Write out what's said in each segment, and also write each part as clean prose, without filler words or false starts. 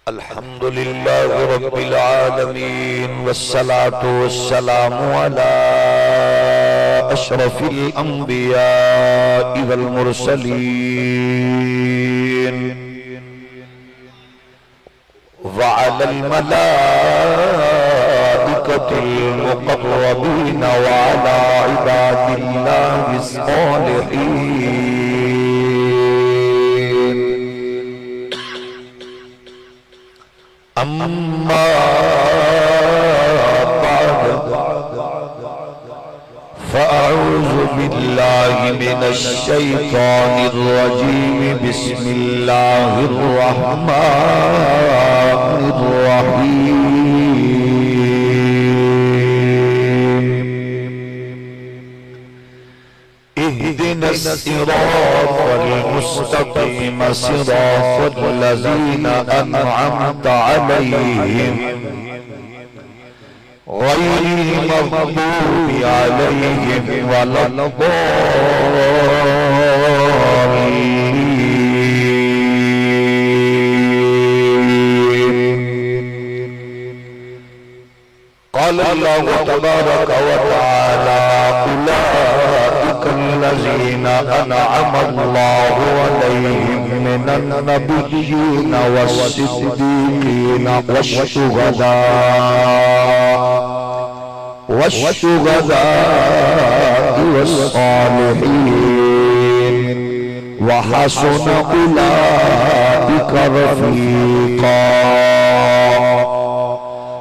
الحمد لله رب العالمين والصلاة والسلام على أشرف الأنبياء والمرسلين وعلى الملائكة المقربين وعلى عباد الله الصالحين أما بعد فأعوذ بالله من الشيطان الرجيم بسم الله الرحمن الرحيم اهدنا الصراط المستقيم صراط الذين أنعمت عليهم غير المغضوب عليهم ولا الضالين. قال الله تبارك وتعالى أولئك الذين أنعم الله عليهم من النبيين والصديقين والشهداء والصالحين وحسن أولئك رفيقا.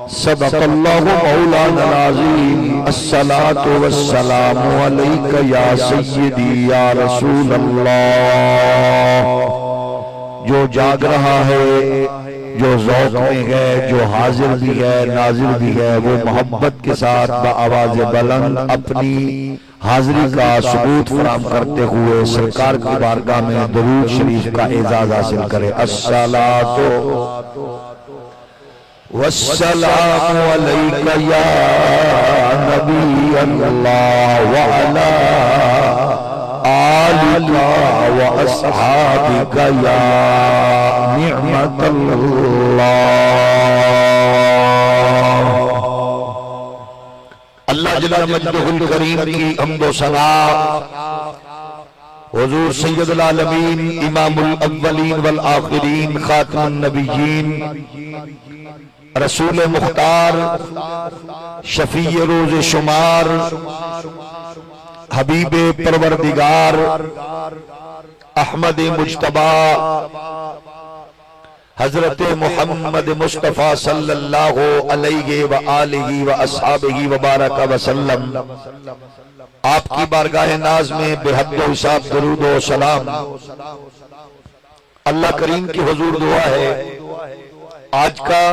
صدق الله مولانا العظيم. الصلاة والسلام عليك يا سيدي يا رسول اللہ. جو جاگ رہا ہے، جو ذوق میں ہے، جو حاضر بھی ہے، ناظر بھی ہے، وہ محبت کے ساتھ بآواز بلند اپنی حاضری کا ثبوت فراہم کرتے ہوئے سرکار کی بارگاہ میں درود شریف کا اعزاز حاصل کرے. الصلاۃ والسلام علیک یا نبی اللہ وعلا آلک واصحابک یا نعمت اللہ. اللہ جل مجدہ الکریم کی حمد و ثنا حضور سید العالمین امام الاولین والآخرین خاتم النبیین رسول مختار شفیع روز شمار حبیب پروردگار احمد مجتبی حضرت محمد مصطفیٰ صلی اللہ علیہ وآلہ وآصحابہ وبارک وسلم آپ کی بارگاہ ناز میں بے حد و حساب درود و سلام. اللہ کریم کی حضور دعا ہے آج کا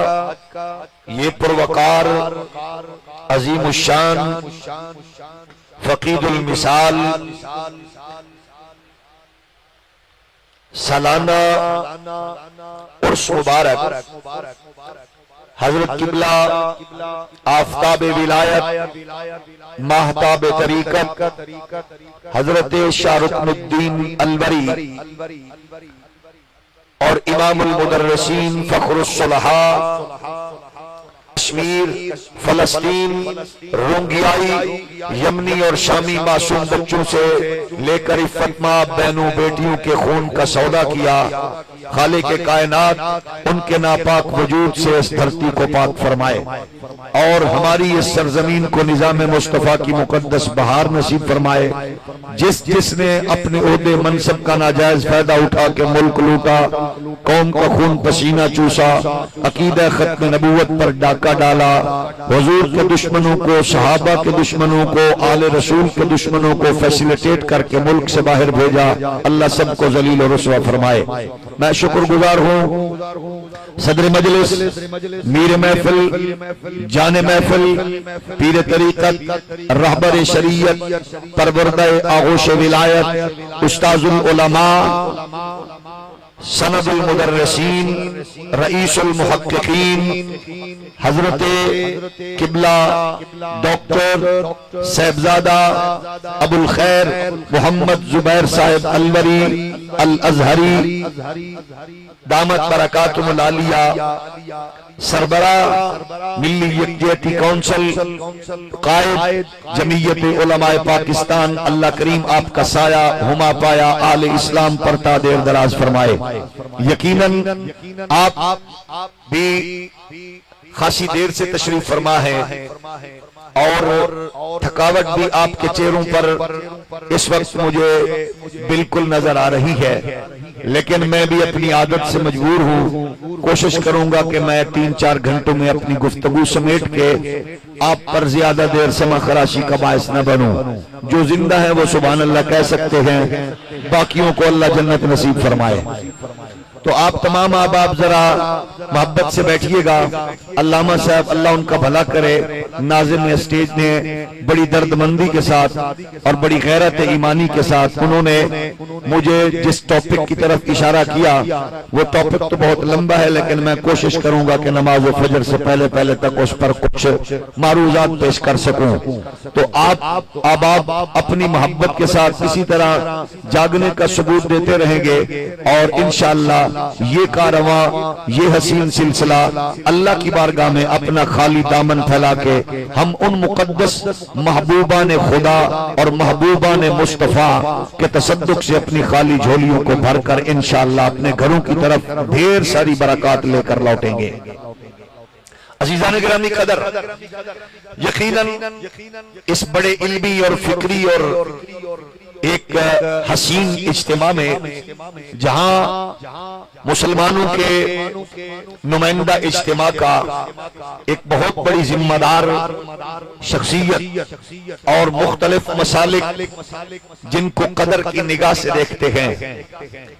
یہ پروقار عظیم الشان فقید المثال سالانہ عرس مبارک حضرت قبلہ آفتاب ولایت ماہتاب طریقت حضرت شاہ رکن الدین البری اور امام المدرسین فخر الصلحاء کشمیر، فلسطین، رونگیائی، یمنی اور شامی معصوم بچوں سے لے کر عفت ماں بہنوں بیٹیوں کے خون کا سودا کیا. خالق کائنات ان کے ناپاک وجود سے اس دھرتی کو پاک فرمائے اور ہماری اس سرزمین کو نظام مصطفیٰ کی مقدس بہار نصیب فرمائے. جس نے اپنے عہدے منصب کا ناجائز فائدہ اٹھا کے ملک لوٹا، قوم کا خون پسینہ چوسا، عقیدہ ختم نبوت پر ڈاکہ ڈالا، حضور کے دشمنوں کو، صحابہ کے دشمنوں کو، آل رسول کے دشمنوں کو فیسیلیٹیٹ کر کے ملک سے باہر بھیجا. اللہ سب کو ذلیل و رسوا فرمائے. میں شکر گزار ہوں صدر مجلس، میر محفل، جان محفل، پیر طریقت، رہبر شریعت، پروردہ آغوش ولایت، استاذ العلماء سند المدرسین رئیس المحققین حضرت قبلہ ڈاکٹر صاحبزادہ ابو الخیر محمد زبیر صاحب الوری الازہری دامت برکاتہم العالیہ، سربراہ ملی یکجہتی کونسل، قائد جمعیت علماء پاکستان، اللہ کریم آپ کا سایہ ہما پایا آل اسلام پر تا دیر دراز فرمائے۔ یقیناً آپ بھی خاصی دیر سے تشریف فرما ہے اور تھکاوٹ بھی آپ کے چہروں پر اس وقت مجھے بالکل نظر آ رہی ہے، لیکن میں بھی اپنی عادت سے مجبور ہوں، کوشش کروں گا کہ میں 3-4 گھنٹوں میں اپنی گفتگو سمیٹ کے آپ پر زیادہ دیر سما خراشی کا باعث نہ بنوں۔ جو زندہ ہے وہ سبحان اللہ کہہ سکتے ہیں، باقیوں کو اللہ جنت نصیب فرمائے۔ تو آپ تمام احباب ذرا محبت سے بیٹھیے گا۔ علامہ صاحب اللہ ان کا بھلا کرے، ناظم اسٹیج نے بڑی درد مندی کے ساتھ اور بڑی غیرت ایمانی کے ساتھ انہوں نے مجھے جس ٹاپک کی طرف اشارہ کیا، وہ ٹاپک تو بہت لمبا ہے، لیکن میں کوشش کروں گا کہ نماز فجر سے پہلے تک اس پر کچھ معروضات پیش کر سکوں۔ تو آپ احباب اپنی محبت کے ساتھ اسی طرح جاگنے کا ثبوت دیتے رہیں گے، اور انشاءاللہ یہ کارواں، یہ حسین سلسلہ اللہ کی بارگاہ میں اپنا خالی دامن پھیلا کے ہم ان مقدس محبوبان خدا اور محبوبان مصطفیٰ کے تصدق سے اپنی خالی جھولیوں کو بھر کر انشاءاللہ اپنے گھروں کی طرف ڈھیر ساری برکات لے کر لوٹیں گے۔ عزیزان گرامی قدر، یقیناً اس بڑے علمی اور فکری اور ایک حسین اجتماع میں جہاں مسلمانوں کے نمائندہ اجتماع کا ایک بہت بڑی ذمہ دار شخصیت اور مختلف مسالک جن کو قدر کی نگاہ سے دیکھتے ہیں،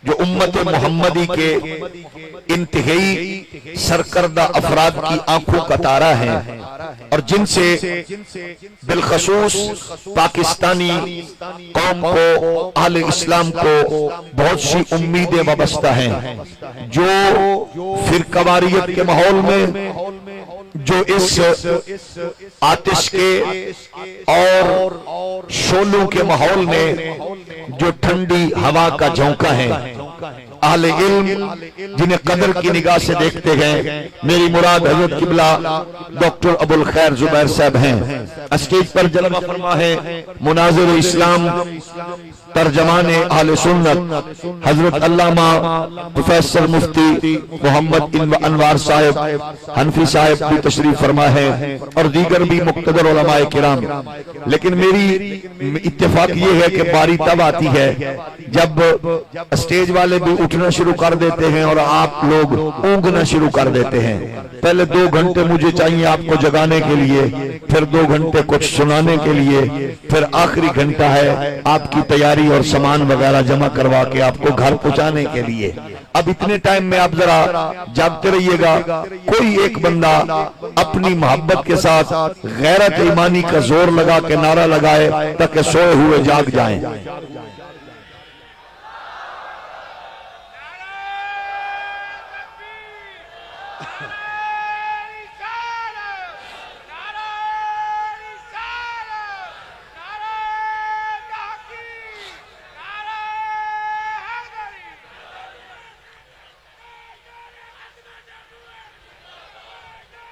جو امت محمدی کے انتہائی سرکردہ افراد کی آنکھوں کا تارہ ہیں، اور جن سے بالخصوص پاکستانی قوم کو، اہل اسلام کو بہت سی امیدیں وابستہ ہیں، جو فرقواریت کے ماحول میں، جو اس آتش کے اور شعلوں کے ماحول میں جو ٹھنڈی ہوا کا جھونکا ہے، اہل علم جنہیں قدر کی نگاہ سے دیکھتے ہیں، میری مراد حضرت قبلہ ڈاکٹر ابو الخیر زبیر صاحب ہیں۔ اسٹیج پر جلوہ فرما ہے مناظر اسلام ترجمان اہل سنت حضرت علامہ پروفیسر مفتی محمد انوار صاحب حنفی صاحب بھی تشریف فرما ہے، اور دیگر بھی مقتدر علماء کرام۔ لیکن میری اتفاق یہ ہے کہ باری تب آتی ہے جب اسٹیج والے بھی اٹھنا شروع کر دیتے ہیں اور آپ لوگ اونگنا شروع کر دیتے ہیں۔ پہلے 2 گھنٹے مجھے چاہیے آپ کو جگانے کے لیے، پھر 2 گھنٹے کچھ سنانے کے لیے، پھر آخری گھنٹہ ہے آپ کی تیاری اور سامان وغیرہ جمع کروا کے آپ کو گھر پہنچانے کے لیے۔ اب اتنے ٹائم میں آپ ذرا جاگتے رہیے گا، کوئی ایک بندہ اپنی محبت کے ساتھ غیرت ایمانی کا زور لگا کے نعرہ لگائے تاکہ سوئے ہوئے جاگ جائیں۔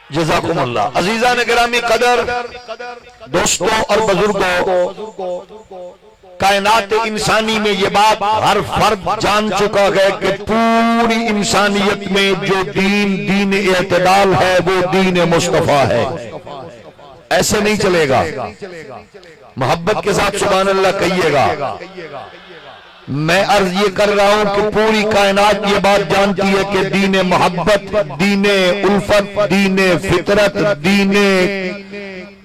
جزاکم اللہ۔ عزیزان گرامی قدر، دوستوں اور بزرگوں، کائنات انسانی میں یہ بات ہر فرد جان چکا ہے کہ پوری انسانیت میں جو دین اعتدال ہے وہ دین مصطفیٰ ہے۔ ایسے نہیں چلے گا، محبت کے ساتھ سبحان اللہ کہیے گا۔ میں عرض یہ کر رہا ہوں کہ پوری کائنات یہ بات جانتی ہے کہ دین محبت، دین الفت، دین فطرت، دین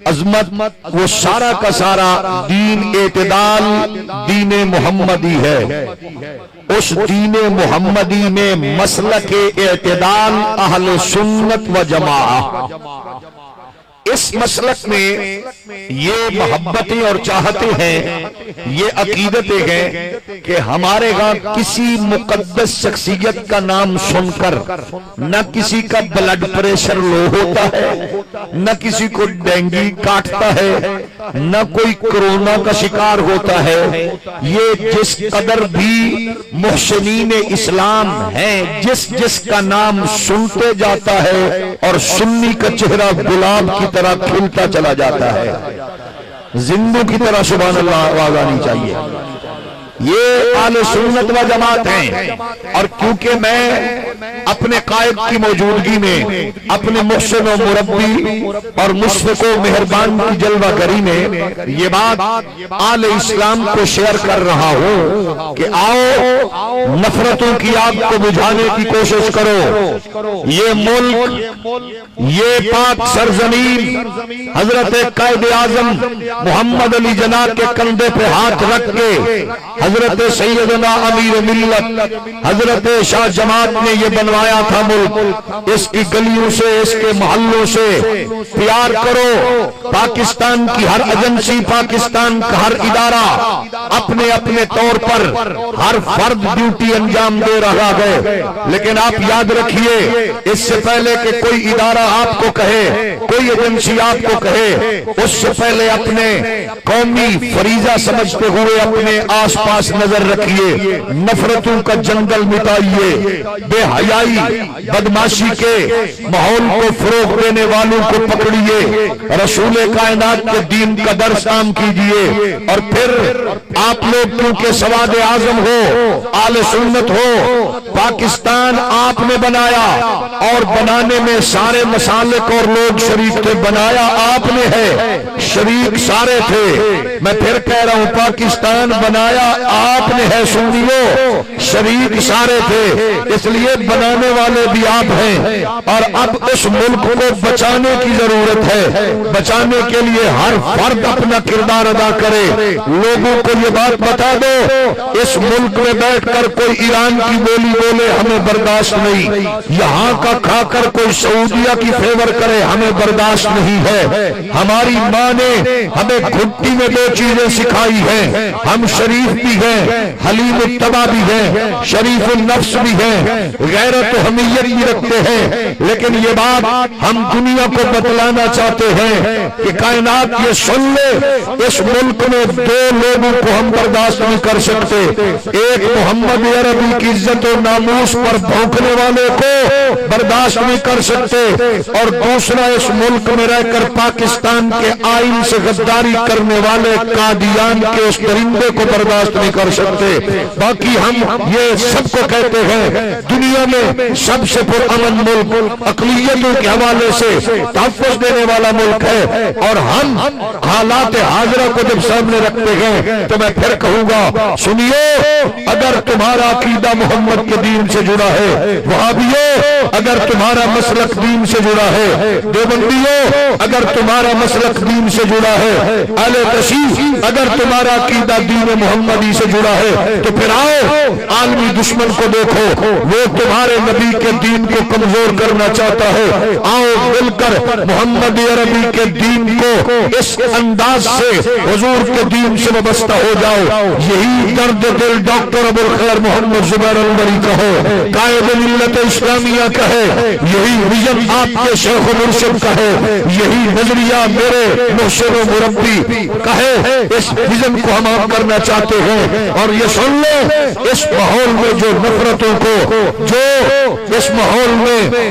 عظمت، وہ سارا کا سارا دین اعتدال، دین محمدی ہے۔ اس دین محمدی میں مسلک اعتدال اہل سنت و جماعت، اس مسلک میں یہ محبتیں اور چاہتے ہیں، یہ عقیدتیں ہیں کہ ہمارے ہاں کسی مقدس شخصیت کا نام سن کر نہ کسی کا بلڈ پریشر لو ہوتا ہے، نہ کسی کو ڈینگی کاٹتا ہے، نہ کوئی کرونا کا شکار ہوتا ہے۔ یہ جس قدر بھی محسنین اسلام ہیں، جس کا نام سنتے جاتا ہے اور سنی کا چہرہ گلاب کی طرح کھلتا چلا جاتا ہے، زندوں کی طرح سبحان اللہ آواز آنی چاہیے۔ یہ اہل سنت و جماعت ہیں، اور کیونکہ میں اپنے قائد کی موجودگی میں اپنے محسن و مربی اور مشفق و مہربان کی جلوہ گری میں یہ بات اہل اسلام کو شیئر کر رہا ہوں کہ آؤ نفرتوں کی آگ کو بجھانے کی کوشش کرو۔ یہ ملک، یہ پاک سرزمین حضرت قائد اعظم محمد علی جناح کے کندھے پہ ہاتھ رکھ کے حضرت سیدنا امیر ملت حضرت شاہ جماعت نے یہ بنوایا تھا ملک۔ اس کی گلیوں سے، اس کے محلوں سے پیار کرو۔ پاکستان کی ہر ایجنسی، پاکستان کا ہر ادارہ اپنے اپنے طور پر ہر فرد ڈیوٹی انجام دے رہا ہے، لیکن آپ یاد رکھیے اس سے پہلے کہ کوئی ادارہ آپ کو کہے، کوئی ایجنسی آپ کو کہے، اس سے پہلے اپنے قومی فریضہ سمجھتے ہوئے اپنے آس پاس نظر رکھیے، نفرتوں کا جنگل مٹائیے، بے حیائی بدماشی کے ماحول کو فروغ دینے والوں کو پکڑیے، رسول کائنات کے دین کا درس عام کیجیے، اور پھر آپ لوگ کیونکہ سواد اعظم ہو، اہل سنت ہو، پاکستان آپ نے بنایا اور بنانے میں سارے مسالک اور لوگ شریک تھے، بنایا آپ نے ہے، شریک سارے تھے۔ میں پھر کہہ رہا ہوں پاکستان بنایا آپ نے ہے، سنیو، شریک سارے تھے، اس لیے بنانے والے بھی آپ ہیں، اور اب اس ملک کو بچانے کی ضرورت ہے۔ بچانے کے لیے ہر فرد اپنا کردار ادا کرے۔ لوگوں کو یہ بات بتا دو، اس ملک میں بیٹھ کر کوئی ایران کی بولی بولے ہمیں برداشت نہیں، یہاں کا کھا کر کوئی سعودیہ کی فیور کرے ہمیں برداشت نہیں ہے۔ ہماری ماں نے ہمیں گھٹی میں دو چیزیں سکھائی ہیں، ہم شریف بھی ہیں، حلیم الطبع بھی ہیں، شریف النفس بھی ہیں، غیرت و حمیت بھی رکھتے ہیں، لیکن یہ بات ہم دنیا کو بتلانا چاہتے ہیں کہ کائنات یہ سن لے، اس ملک میں دو لوگوں کو ہم برداشت نہیں کر سکتے، ایک محمد عربی کی عزت و ناموس پر بھونکنے والے کو برداشت نہیں کر سکتے، اور دوسرا اس ملک میں رہ کر پاکستان کے آئین سے غداری کرنے والے قادیان کے اس درندے کو برداشت نہیں کر سکتے۔ باقی ہم یہ سب کو کہتے ہیں دنیا میں سب سے پرامن ملک، اقلیتوں کے حوالے سے تحفظ دینے والا ملک ہے، اور ہم حالات حاضرہ کو جب سامنے رکھتے ہیں تو میں پھر کہوں گا سنیے، اگر تمہارا عقیدہ محمد کے دین سے جڑا ہے، وہابیوں اگر تمہارا مسلک دین سے جڑا ہے، دیوبندیوں اگر تمہارا مسلک دین سے جڑا ہے، اہل تشیع اگر تمہارا عقیدہ دین محمدی سے جڑا ہے، تو پھر آؤ عالمی دشمن کو دیکھو، وہ تمہارے نبی کے دین کو کمزور کرنا چاہتا ہے، آؤ مل کر محمد عربی کے دین کو اس انداز سے حضور کے دین سے وابستہ ہو جاؤ۔ یہی درد دل ڈاکٹر ابوالخیر محمد زبیر البری کا ہے، قائد ملت اسلامیہ کا ہے، یہی ویژن آپ کے شیخ و مرشد کا ہے، یہی نظریہ میرے محسن و مربی کا ہے۔ اس ویژن کو ہم عام کرنا چاہتے ہیں، اور یہ سن لو اس ماحول میں جو نفرتوں کو، جو اس ماحول میں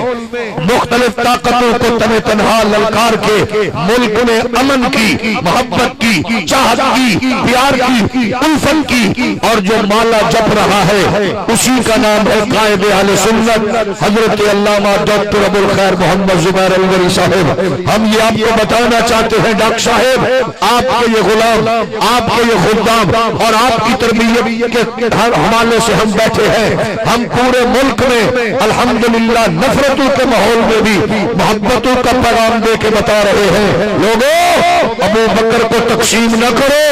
مختلف طاقتوں کو تنہ تنہا للکار کے ملک میں امن کی، محبت کی، چاہت کی، پیار کی، الفت کی، اور جو مالا جپ رہا ہے اسی کا نام ہے قائد اہل سنت حضرت علامہ ڈاکٹر ابوالخیر محمد زبیر البری صاحب۔ ہم یہ آپ کو بتانا چاہتے ہیں ڈاکٹر صاحب، آپ کے یہ غلام، آپ کے یہ خدام اور آپ کی تربیت کے حوالے سے ہم بیٹھے ہیں، ہم پورے ملک میں الحمدللہ نفرتوں کے ماحول میں بھی محبتوں کا پیغام دے کے بتا رہے ہیں، لوگوں ابو بکر کو تقسیم نہ کرو،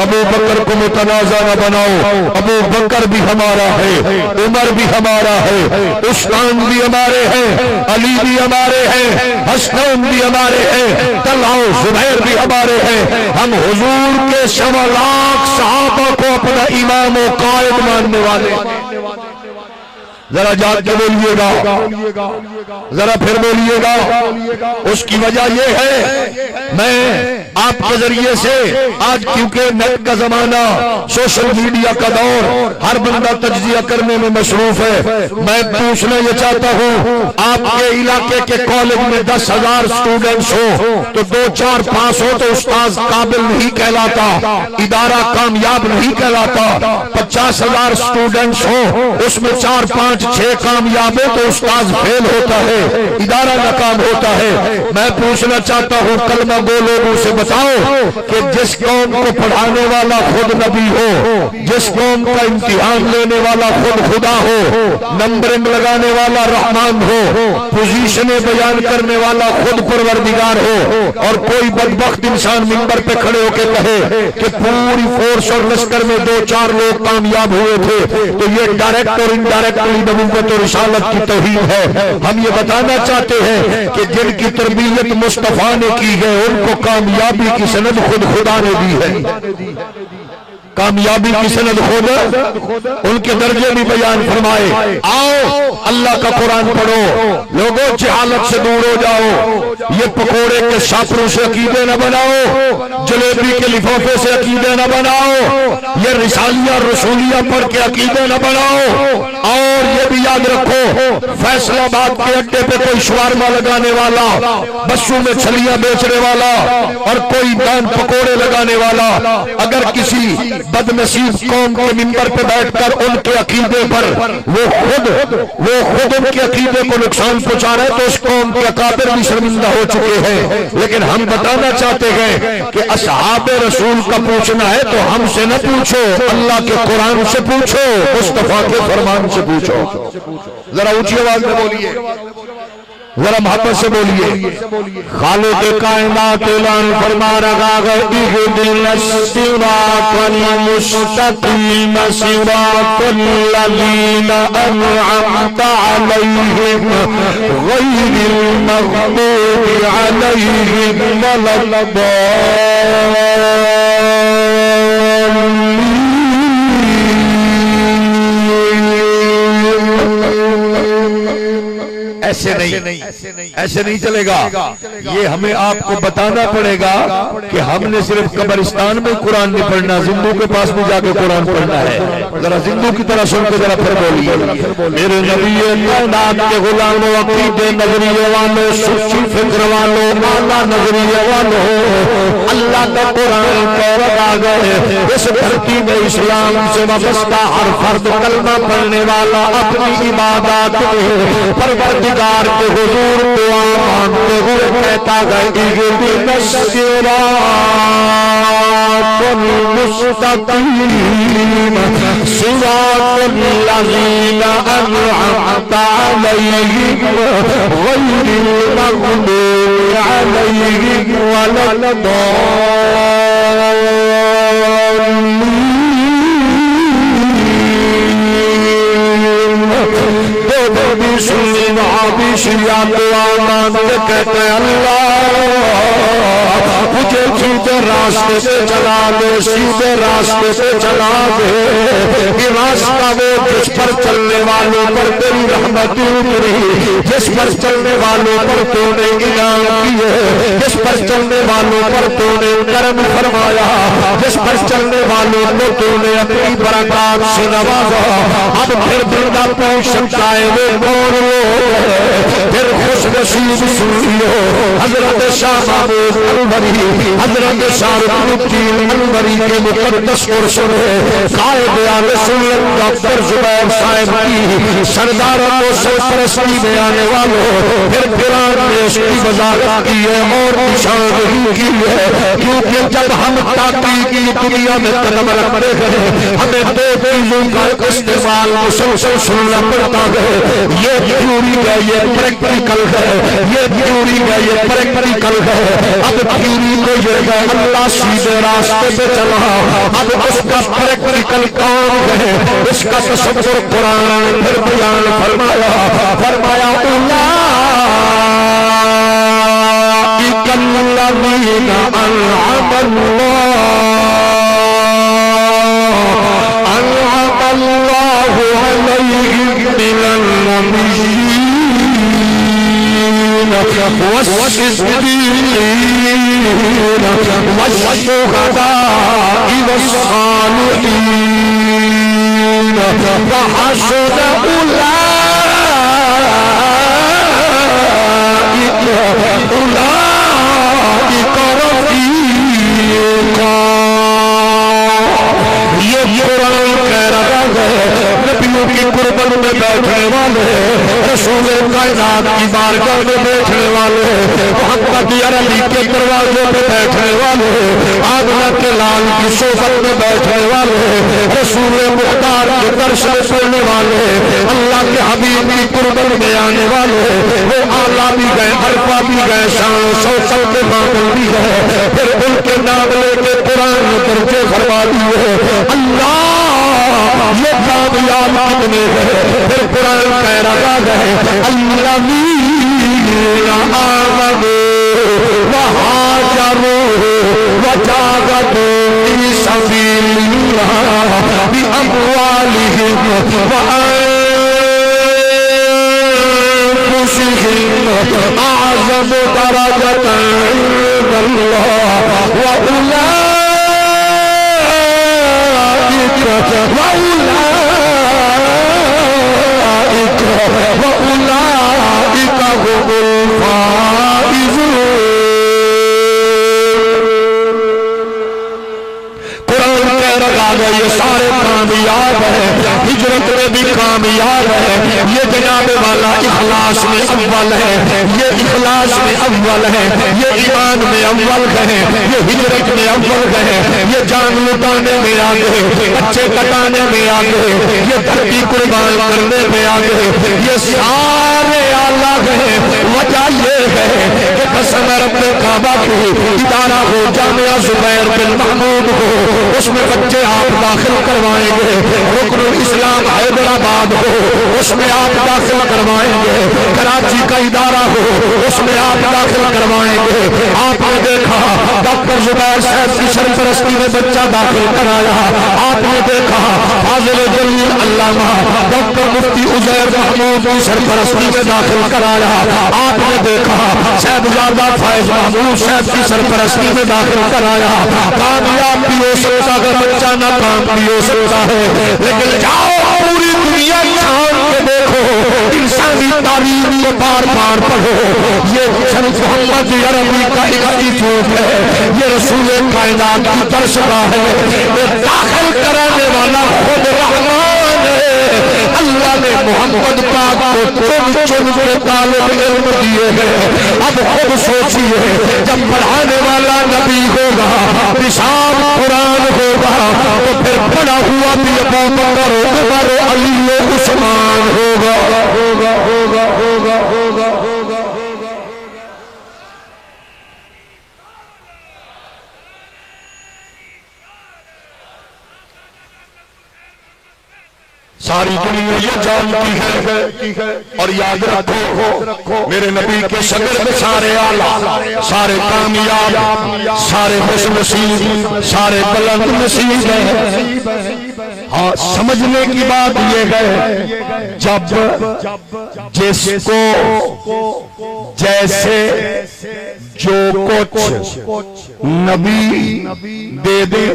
ابو بکر کو متنازع نہ بناؤ، ابو بکر بھی ہمارا ہے، عمر بھی ہمارا ہے، عثمان بھی ہمارے ہیں، علی بھی ہمارے ہیں، حسن بھی ہمارے ہیں، طلحہ زبیر بھی ہمارے ہیں۔ ہم حضور کے 1.25 لاکھ صحابہ کو اپنا امام و قائد ماننے والے۔ ذرا جاگ کے بولیے گا، ذرا پھر بولیے گا۔ اس کی وجہ یہ ہے، میں آپ کے ذریعے سے آج کیونکہ نیٹ کا زمانہ، سوشل میڈیا کا دور، ہر بندہ تجزیہ کرنے میں مصروف ہے، میں پوچھنا یہ چاہتا ہوں، آپ کے علاقے کے کالج میں 10,000 سٹوڈنٹس ہو تو 2 4 5 ہو تو استاذ قابل نہیں کہلاتا، ادارہ کامیاب نہیں کہلاتا۔ 50,000 سٹوڈنٹس ہو اس میں 4 5 6 کامیاب ہو تو استاذ فیل ہوتا ہے، ادارہ ناکام ہوتا ہے۔ میں پوچھنا چاہتا ہوں، کلمہ گو لوگوں سے بتاؤ کہ جس قوم کو پڑھانے والا خود نبی ہو، جس قوم کا امتحان لینے والا خود خدا ہو، نمبرنگ لگانے والا رحمان ہو، پوزیشنیں بیان کرنے والا خود پروردگار ہو، اور کوئی بدبخت انسان منبر پہ کھڑے ہو کے کہے کہ پوری فورس اور لشکر میں 2 4 لوگ کامیاب ہوئے تھے، تو یہ ڈائریکٹ اور انڈائریکٹلی نبوت اور رسالت کی توہین ہے۔ ہم یہ بتانا چاہتے ہیں کہ جن کی تربیت مصطفیٰ نے کی ہے ان کو کامیابی کی سند خود خدا نے دی ہے، کامیابی کی سند خود ان کے درجے بھی بیان فرمائے۔ آؤ اللہ کا قرآن پڑھو، لوگوں جہالت سے دور ہو جاؤ، یہ پکوڑے کے شاپروں سے عقیدے نہ بناؤ، جلیبی کے لفافے سے عقیدے نہ بناؤ، یہ رسالیہ رسولیہ پڑھ کے عقیدے نہ بناؤ۔ اور یہ بھی یاد رکھو، فیصل آباد کے اڈے پہ کوئی شوارما لگانے والا، بسوں میں چھلیاں بیچنے والا، اور کوئی دان پکوڑے لگانے والا اگر کسی بد نصیب قوم کے منبر پہ بیٹھ کر ان کے عقیدے پر وہ خود ان کے عقیدے کو نقصان پہنچا رہے ہیں تو اس قوم کے اکابر بھی شرمندہ ہو چکے ہیں۔ لیکن ہم بتانا چاہتے ہیں کہ اصحاب رسول کا پوچھنا ہے تو ہم سے نہ پوچھو، اللہ کے قرآن سے پوچھو، مصطفیٰ کے فرمان سے پوچھو۔ ذرا اونچی آواز میں بولیے، ذرا محبت سے بولیے۔ خالق کائنات اعلان فرما رہا ہے، اهدنا الصراط المستقیم صراط الذین انعمت علیہم غیر المغضوب علیہم ولا الضالین۔ ایسے نہیں چلے گا، یہ ہمیں آپ کو بتانا پڑے گا کہ ہم نے صرف قبرستان میں قرآن نہیں پڑھنا، زندوں کے پاس بھی جا کے قرآن پڑھنا ہے۔ ذرا زندوں کی طرح سن کے ذرا پھر بولیے۔ میرے نبی کائنات کے غلاموں، عقیدے نظریے والوں، سچی فکر والوں، اعلیٰ نظریے والوں، اللہ کا قرآن پڑھ آ گئے۔ اس دھرتی میں اسلام سے وابستہ ہر فرد کلمہ پڑھنے والا اپنی عبادات میں پروردگار کے حضور دعا مانگتے ہوئے کہتا گیا، اهدنا الصراط المستقیم صراط الذین انعمت علیہم غیر المغضوب علیہم ولا الضالین۔ کہتے ہیں اللہ مجھے سیدھے راستے سے چلا دے، سیدھے راستے سے چلا دے، یہ راستہ وہ جس پر چلنے والوں پر تیری رحمت اتری، جس پر چلنے والوں پر تو نے انعام کیے، جس پر چلنے والوں پر تو نے کرم فرمایا، جس پر چلنے والوں کو تو نے اپنی برکات سے نوازا۔ اب پھر بندہ پوچھ سکتا ہے وہ کون لوگ، پھر خوش نصیب سنیو حضرت شاہ محمود الوری، حضرت شاہ رخ الدین الوری کے مقدس قرص میں قائد اہل سنت ڈاکٹر زبیر صاحب کی سرداروں کو سرپرستی میں آنے والوں، پھر قرآن نے اس کی وضاحت کی ہے اور نشاندہی کی ہے، کیونکہ جب ہم تحقیق کی دنیا میں قدم رکھتے ہیں ہمیں دو چیزوں کا استعمال مسلسل سننا پڑتا ہے، یہ تھیوری ہے، یہ پریکٹیکل ہے، یہ تھیوری ہے، یہ پریکٹیکل ہے۔ اب تھیوری کو یہ ہے اللہ سیدھے راستے پہ چلا، اب اس کا پریکٹیکل کام ہے، اس کا تصور قرآن پھر بیان فرمایا اولئک الذین انعم اللہ علیہم من النبیین والصدیقین والشہداء والصالحین وحسن اولئک رفیقا۔ یہ قرآن کہہ رہا ہے نبیوں کی قربت میں بیٹھنے والے، رسول کائنات کی بارگاہ میں بیٹھنے والے، محمد عربی کے دروازے پہ بیٹھنے والے، آمنہ کے لال کی صحبت میں بیٹھنے والے، رسول مختار کے درس میں سننے والے، اللہ کے حبیب کی قربت میں آنے والے، وہ اعلیٰ بھی گئے، عرفہ بھی گئے، شان سوسل کے مانگل بھی گئے، پھر ان کے نام لے کے قرآن میں درجے فرما دیے۔ اللہ یہ کامیاب کتنے ہیں؟ پھر قرآن کہہ رہا ہے الذین آمنوا وہاجروا وجاہدوا فی سبیل اللہ باموالہم وانفسہم اعظم درجۃ عند اللہ واولئک هم الفائزون۔ قرآن کہہ رہا ہے یہ سارے کامیاب ہیں، ہجرت میں بھی کامیاب ہے، یہ جناب والا اخلاص میں اول ہے، یہ اخلاص میں اول ہے، یہ ایمان میں اول ہے، یہ ہجرت میں اول ہے، یہ جان لٹانے میں آگے، بچے کٹانے میں آگے، یہ دھرتی قربان کرنے میں آگے، یہ سارے اعلیٰ ہیں۔ وجہ یہ ہے کہ قسم رب کعبہ کی ادارہ ہو، جامعہ زبیر بن محمود ہو، اس میں بچے آپ داخل کروائیں گے، رکن الاسلام حیدرآباد ہو، اس میں آپ داخل کروائیں گے، کراچی کا ادارہ ہو، اس میں آپ داخل کروائیں گے۔ آپ نے دیکھا ڈاکٹر زبیر صاحب کی سرپرستی میں بچہ داخل کرایا، آپ نے دیکھا فاضل جلیل علامہ ڈاکٹر مفتی عزیر محمود کی سرپرستی میں داخل کرایا، آپ نے دیکھا صاحبزادہ فائز محمود صاحب کی سرپرستی میں داخل کرایا۔ کامیاب بھی ہو سکتا ہے بچہ، ناکام بھی ہو سکتا ہے، لیکن جاؤ پوری دنیا چھان کے دیکھو، انسانی تاریخ کو بار بار پڑھو، یہ شریف محمد عربی کا ایک ایجاد ہے، یہ رسول کائنات کی درسگاہ ہے، یہ داخل کرانے والا خود رحمان ہے۔ اللہ نے محمد پاک کو چن چن کے طالب علم دیے ہیں۔ اب خود سوچیے جب پڑھانے والا نبی ہوگا، نصاب قرآن ہوگا، تو پھر پڑھا ہوا بھی ابو بکر عمر علی عثمان ہوگا۔ ساری دنیا یہ جانتی ہے اور یاد رکھو میرے نبی کے شگر میں سارے اعلیٰ، سارے کامیاب، سارے خوش نصیب، سارے بلند نصیب ہیں۔ ہاں سمجھنے کی بات یہ ہے جب جس کو جیسے جو کچھ نبی دے دے،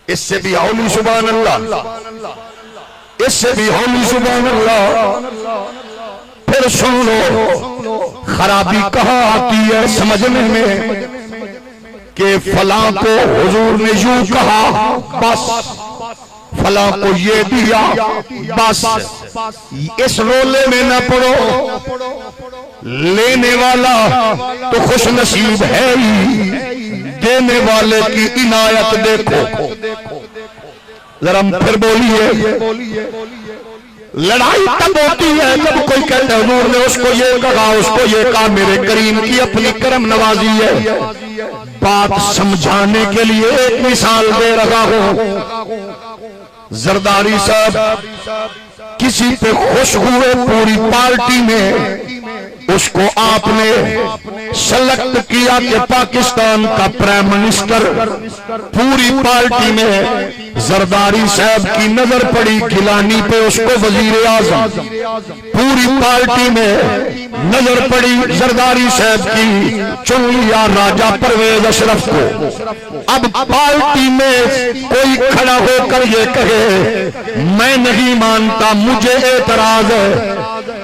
اس سے بھی ہولی سبحان اللہ، اس سے بھی ہولی سبحان اللہ۔ پھر سن لو خرابی کہاں آتی ہے سمجھنے میں کہ فلاں کو حضور نے یوں کہا بس، فلاں کو یہ دیا بس، اس رولے میں نہ پڑو۔ لینے والا تو خوش نصیب ہے ہی، دینے والے کی عنایت دیکھو۔ ذرا پھر بولیے لڑائی تب ہوتی ہے جب کوئی کہتا ہے حضور نے اس کو یہ کہا اس کو یہ کہا، میرے کریم کی اپنی کرم نوازی ہے۔ بات سمجھانے کے لیے ایک مثال دے رہا ہوں۔ زرداری صاحب کسی پہ خوش ہوئے پوری پارٹی میں، اس کو آپ نے سلیکٹ کیا کہ پاکستان کا پرائم منسٹر۔ پوری پارٹی میں زرداری صاحب کی نظر پڑی گیلانی پہ، اس کو وزیر اعظم۔ پوری پارٹی میں نظر پڑی زرداری صاحب کی، چن لیا راجہ پرویز اشرف کو۔ اب پارٹی میں کوئی کھڑا ہو کر یہ کہے میں نہیں مانتا، مجھے اعتراض ہے،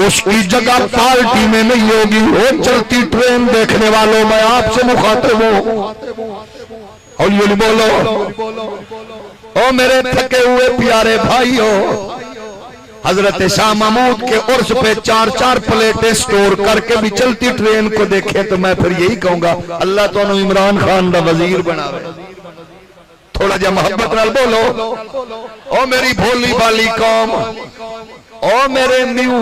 اس کی جگہ پارٹی میں نہیں ہوگی۔ وہ چلتی ٹرین دیکھنے والوں میں آپ سے مخاطب ہوں، اور یہ بولو او میرے تھکے ہوئے پیارے بھائیو، حضرت شاہ محمود کے عرس پہ 4 پلیٹیں سٹور کر کے بھی چلتی ٹرین کو دیکھے تو میں پھر یہی کہوں گا اللہ تو انہوں عمران خان دا وزیر بنا رہے۔ تھوڑا جا محبت نال بولو او میری بھولی بالی قوم، او میرے نیو،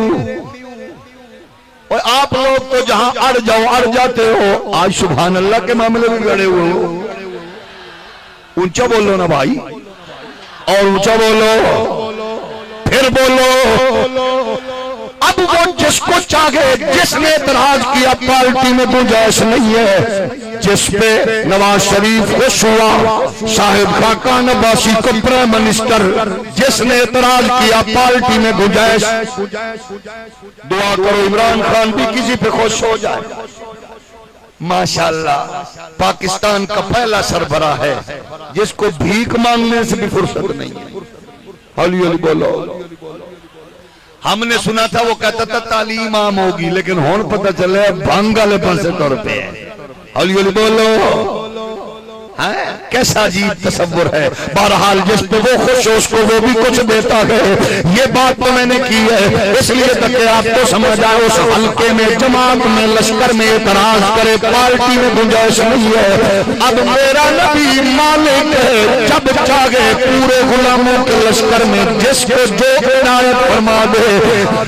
اور آپ لوگ تو جہاں اڑ جاؤ اڑ جاتے ہو، آج سبحان اللہ کے معاملے میں گڑے ہوئے ہو۔ اونچا بولو نا بھائی، اور اونچا بولو، پھر بولو۔ اب وہ جس کو چاہے، جس نے اعتراض کیا پارٹی میں گنجائش نہیں ہے، جس پہ نواز شریف خوش ہوا صاحب خاقان عباسی کو پرائم منسٹر، جس نے اعتراض کیا پارٹی میں گنجائش، دعا کرو عمران خان بھی کسی پہ خوش ہو جائے۔ ماشاءاللہ پاکستان کا پہلا سربراہ ہے جس کو بھیک مانگنے سے بھی فرصت نہیں ہے۔ ہولی ہولی بولو۔ ہم نے سنا تھا وہ کہتا تھا تعلیم عام ہوگی، لیکن ہون پتہ چلے بھنگ والے پاسے طور پہ ہے۔ ہولی ہولی بولو۔ کیسا عجیب تصور ہے۔ بہرحال جس پہ وہ خوش ہو اس کو وہ بھی کچھ دیتا ہے۔ یہ بات تو میں نے کی ہے اس لیے تاکہ آپ کو سمجھ آئے، اس حلقے میں جماعت میں لشکر میں اعتراض کرے پارٹی میں گنجائش نہیں ہے۔ اب میرا نبی مالک ہے، جب چاہے پورے غلاموں کے لشکر میں جس کو جو عنایت فرما دے،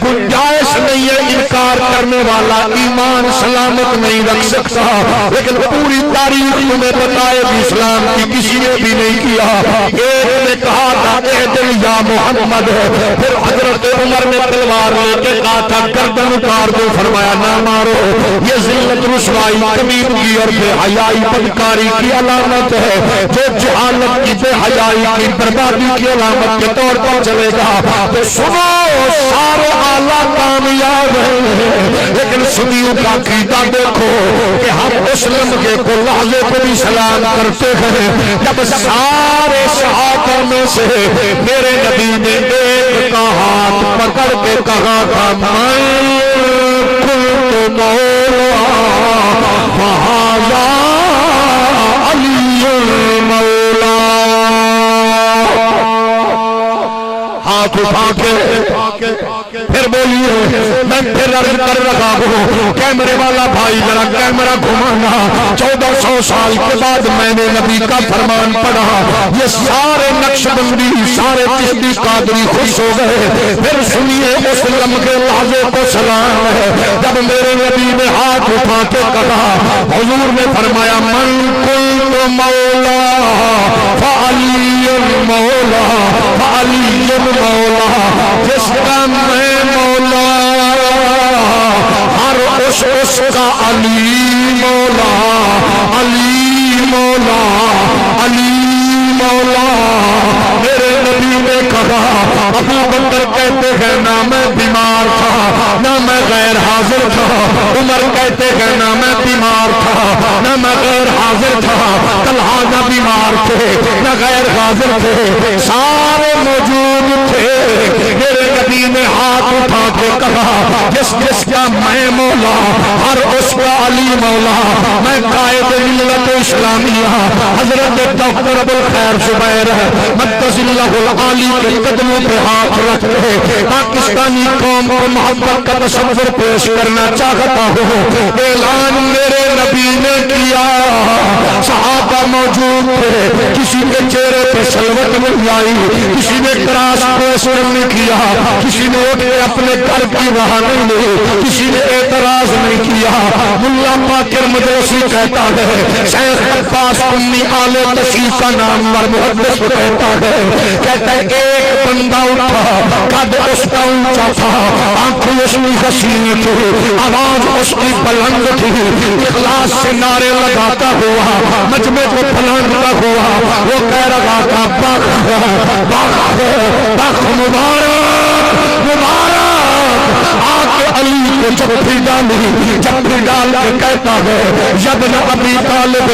گنجائش نہیں ہے۔ انکار کرنے والا ایمان سلامت نہیں رکھ سکتا، لیکن پوری تاریخ تمہیں بتائے بھی اسلام کی کسی نے بھی نہیں کیا۔ ایک نے کہا تھا اے دل یا محمد، پھر حضرت عمر نے تلوار لے کے کہا تھا گردن اتار دو، فرمایا نہ مارو، یہ ذلت رسوائی کمیونگی اور بے حیائی بدکاری کی علامت ہے۔ جو جہالت کی بے حیائی کی بربادی کی علامت کے طور پر چلے گا تو سنو سارے اعلیٰ کامیاب ہیں، لیکن سنیوں کا عقیدہ دیکھو کہ ہم اس لمحے کو لحظے کو بھی سلام کرتے ہیں جب سارے صحابہ میں سے میرے نبی نے ایک کا ہاتھ پکڑ کے کہا تھا میں کنت مولا فہذا علی مولا۔ ہاتھ اٹھا کے پھر بولیے، میں پھر عرض کر رہا ہوں کیمرے والا بھائی ذرا کیمرہ گھمانا۔ 1400 سال کے بعد میں نے نبی کا فرمان پڑھا، یہ سارے نقش بندی سارے چشتی قادری خوش ہو گئے۔ پھر سنیے اس لمحے لحظے کو سلام ہے جب میرے نبی نے ہاتھ اٹھا کے کہا، حضور نے فرمایا من کنت مولا فعلی مولا فعلی مولا، جس کا میں مولا ہر اس کا علی مولا علی مولا علی مولا۔ میرے نبی نے کہا، ابو بکر کہتے ہیں نہ میں بیمار تھا نہ میں غیر حاضر تھا، عمر کہتے ہیں نہ میں بیمار تھا نہ میں غیر حاضر تھا، طلحہ نہ بیمار تھے نہ غیر حاضر تھے، سارے موجود تھے۔ میرے نبی نے ہاتھ اٹھا کے کہا جس جس کا میں مولا ہر اس کا علی مولا. میں قائد ملت اسلامیہ حضرت ڈاکٹر ابوالخیر زبیر مقدس اللہ العالی کے قدموں پہ ہاتھ رکھ کے پاکستانی قوم کو محبت کا تصور پیش کرنا چاہتا ہوں. اعلان میرے نبی نے کیا، صحابہ موجود تھے، کسی کے چہرے پہ سلوت نہیں آئی، کسی نے کراس پیش نہیں کیا، کسی نے اٹھ کے اپنے گھر کی راہ نہیں لی، کسی نے اعتراض نہیں کیا. ملا باقر مدرسی کہتا ہے، شیخ عباس امی آل تشریف کا نام پر محدث کہتا ہے، کہتا ہے ایک بندہ اٹھا، قد اس کا اونچا تھا، آنکھوں اس کی حسین تھی، آواز اس کی بلند تھی، اخلاص سے نعرے لگاتا ہوا مجمع کو پھلانتا ہوا وہ کہہ رہا تھا بخ مبارک مبارک. آکے علی کو جپھی ڈالی، جپھی ڈال کے کہتا ہے یبن ابی طالب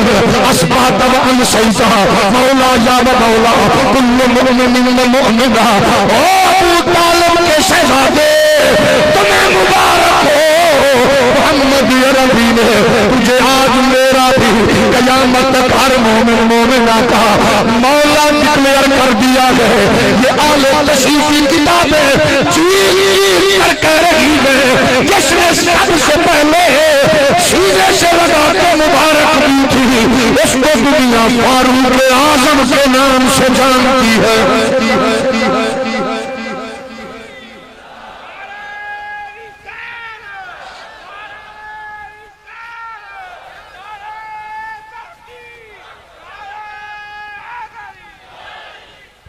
اصبحت وان سیدا مولا یا مولا کل مؤمن مؤمنہ. او ابو طالب کے شہزادے تمہیں مبارک ہو، محمد عربی نے تجھے آج میرا بھی قیامت تک ہر مومن مومنہ کا مولا ڈکلیئر کر دیا ہے. یہ آل تشریف کی کتابیں چیز کر کہہ رہی ہے جس نے سب سے پہلے سیدھے سے لگا کے مبارک دی تھی اس کو دنیا فاروق اعظم کے نام سے جانتی ہے.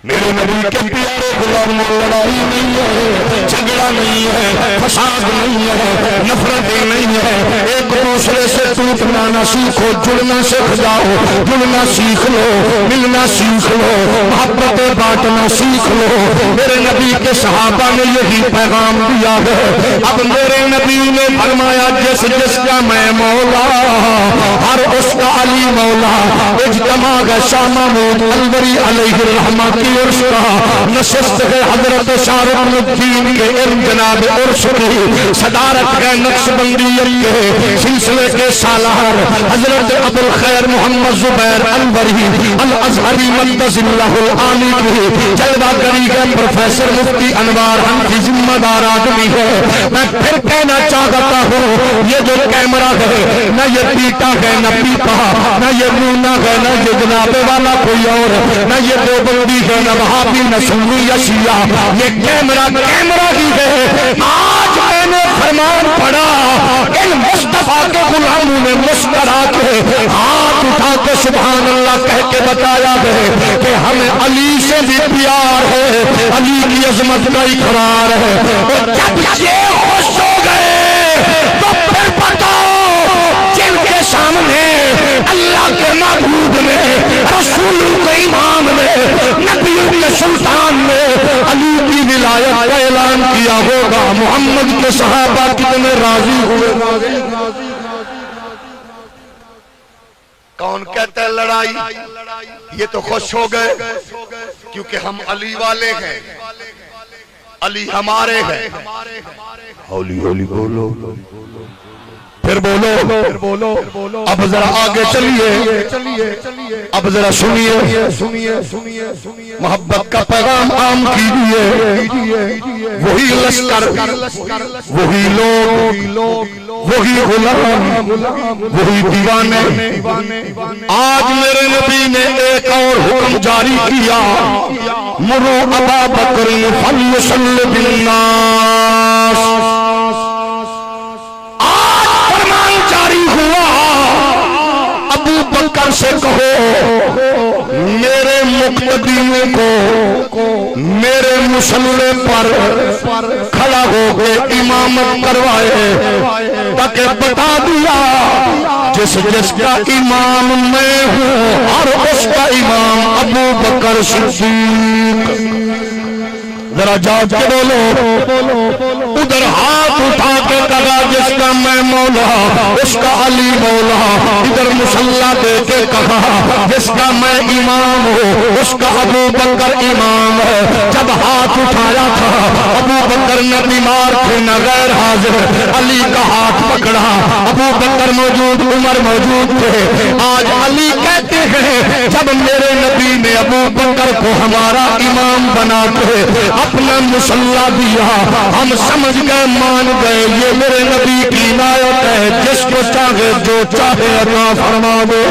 میرے نبی کے پیارے غلام، لڑائی نہیں ہے، جھگڑا نہیں ہے، فساد نہیں ہے، نفرتیں نہیں ہے. ایک دوسرے سے ٹوٹنا نہ سیکھو، جڑنا سیکھ جاؤ، جڑنا سیکھ لو، ملنا سیکھ لو، محبتیں بانٹنا سیکھ لو. میرے نبی کے صحابہ نے یہی پیغام دیا ہے. اب میرے نبی نے فرمایا جس جس کا میں مولا ہر اس کا علی مولا. اجتماع ہے شاہ محمود الوری علیہ الرحمہ کی عرش کا، نشست ہے حضرت شاہ رکن الدین کے علم جناب عرش کی، صدارت ہے نقش بندیت کے سلسلے کے سالار حضرت ابوالخیر محمد زبیر الوری الازہری مقدس اللہ العالی کی، جلوہ گری ہے پروفیسر مفتی انوار حنفی ذمہ دار آدمی ہے. میں پھر کہنا چاہتا ہوں یہ جو کیمرہ ہے نہ یہ پیٹا ہے نہ پیپا، نہ یہ مونا ہے نہ یہ جناب والا کوئی اور، نہ یہ دیوبندی ہے نہ وہابی نہ سنی یا شیعہ، یہ کیمرہ ہی ہے. آج میں نے فرمان پڑھا ان مصطفیٰ کے غلاموں نے مسکرا کے ہاتھ اٹھا کے سبحان اللہ کہہ کے بتایا ہے کہ ہمیں علی سے بھی پیار ہے، علی کی عظمت کا اقرار ہے. اور جب یہ خوش ہو گئے تو پھر بتاؤ جن کے سامنے اللہ کے معبود میں، رسول کے امام میں، نبیوں کے سلطان میں علی کی ولایت کا اعلان کیا ہوگا، محمد کے صحابہ کتنے راضی ہوئے. کون کہتا ہے لڑائی؟ یہ تو خوش ہو گئے کیونکہ ہم علی والے ہیں، علی ہمارے ہیں. ہولی ہولی بولو، پھر بولو. اب ذرا آگے چلیے، اب ذرا سنیے، محبت کا پیغام عام کیجیے. وہی لشکر، وہی لوگ، وہی غلام، وہی دیوانے. آج میرے نبی نے ایک اور حکم جاری کیا، مرو ابا بکر فلیصلی بالناس. ابو بکر سے کہو میرے مقتدیوں کو میرے مسلح پر کھڑا ہو کے امامت کروائے، تاکہ بتا دیا جس جس کا امام میں ہوں اور اس کا امام ابو بکر صدیق. ذرا جاؤ کے بولو. ادھر ہاتھ اٹھا کے کہا جس کا میں مولا اس کا علی مولا. ادھر مسلح دے کے کہا جس کا میں امام ہوں اس کا ابو بکر امام ہے. جب ہاتھ اٹھایا تھا ابو بکر نہ بیمار تھے نہ غیر حاضر، علی کا ہاتھ پکڑا، ابو بکر موجود، عمر موجود تھے۔ آج علی کہتے ہیں جب میرے نبی نے ابو بکر کو ہمارا امام بنا کے اپنا مصلی دیا، ہم سمجھ گئے، مان گئے یہ میرے نبی کی عنایت ہے، جس کو چاہے جو چاہے عطا فرما دے۔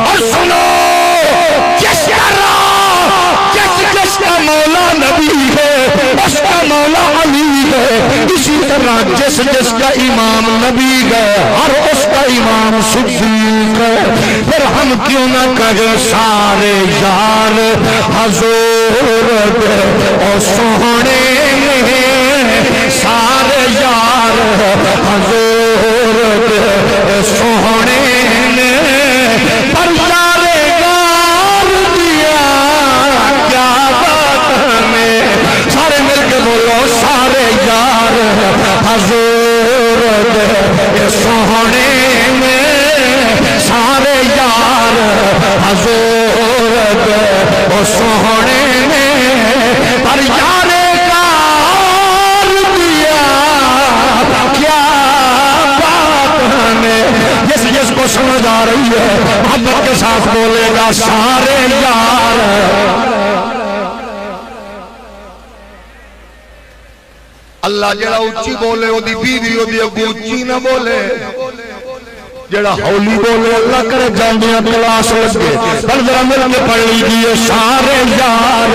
اور سنو، جس کا مولا نبی ہے اس کا مولا علی ہے، اسی طرح جس کا امام نبی ہے ہر اس کا امام صدیق ہے۔ پھر ہم کیوں نہ کہیں سارے یار حضور اور سونے سارے یار حضور سونے پر یارے گار دیا کیا بات ہمیں، سارے مل کے بولو سارے یار حضور سونے سارے یار حضور سونے پر یارے گار دیا کیا بات ہمیں۔ جس کو سمجھ آ رہی ہے محبت کے ساتھ بولے گا سارے یار۔ اللہ جڑا اچھی بولے وہ دی بیوی وہ دی اگو اچھی نہ بولے، جڑا ہولی بولے اللہ کرے جاندیاں کلاس لگے۔ پر ذرا مل کے پڑھ لیجیے سارے یار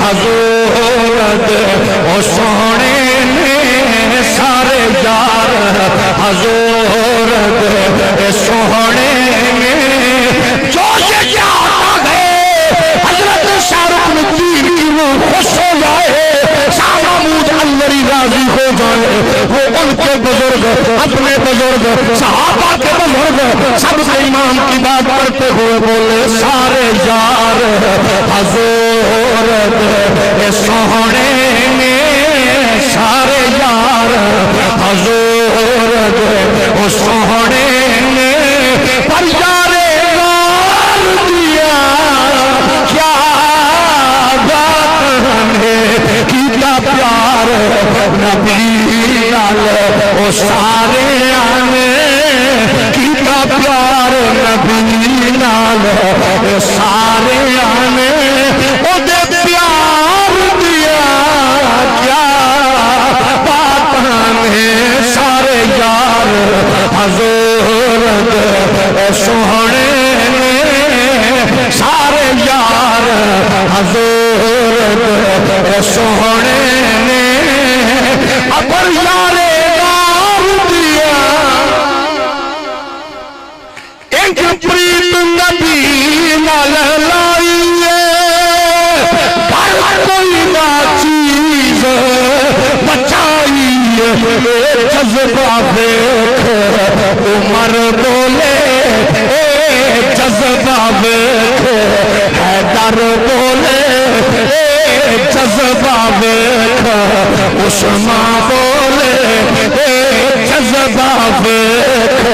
حضور او سونے نے، سارے یار حضور سونے نے۔ جو یہ یاد ہے حضرت شاہ رخ الدین کی روح خوش ہو جائے، شاہ محمود انوری راضی ہو جائے، وہ ان کے بزرگ اپنے بزرگ صحابہ کے بزرگ سب سے امام کی بات کرتے ہوئے بولے سارے یار حضور سونے نے، سارے یار حضور سونے نے پر یارے گار دیا کیا بات ہمیں، کیتا پیار نبی نال او سارے آنے، کیتا پیار نبی نال او سارے آنے، او دے پیار دیا کیا بات ہمیں، سارے یار حضور سونے نے، سارے یار حضور سونے نے اپر یارے گار دیا۔ ایک پریت نبی نال لائیے گھر کوئی نہ چیز بچائیے، جذبہ دیکھ عمر بولے، جذبہ دیکھ حیدر بولے، جذبہ دیکھ عثمان بولے، جذبہ دیکھ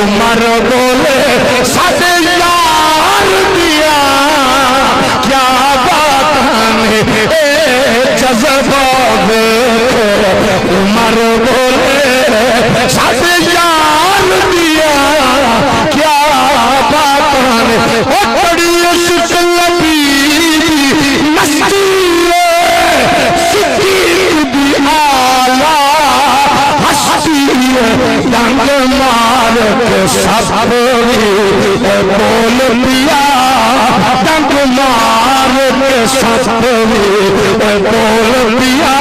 عمر بولے، سارے یار دیا کیا بات ہمیں، جذبہ دیکھ عمر بولے، سارے یار دیا کیا بات ہمیں۔ وہ بڑی عشق لبی مستی صدیق بھی آلہ ہستی، ڈنگ مار کے سب بول دیا، ڈنگ مار کے سب بول دیا،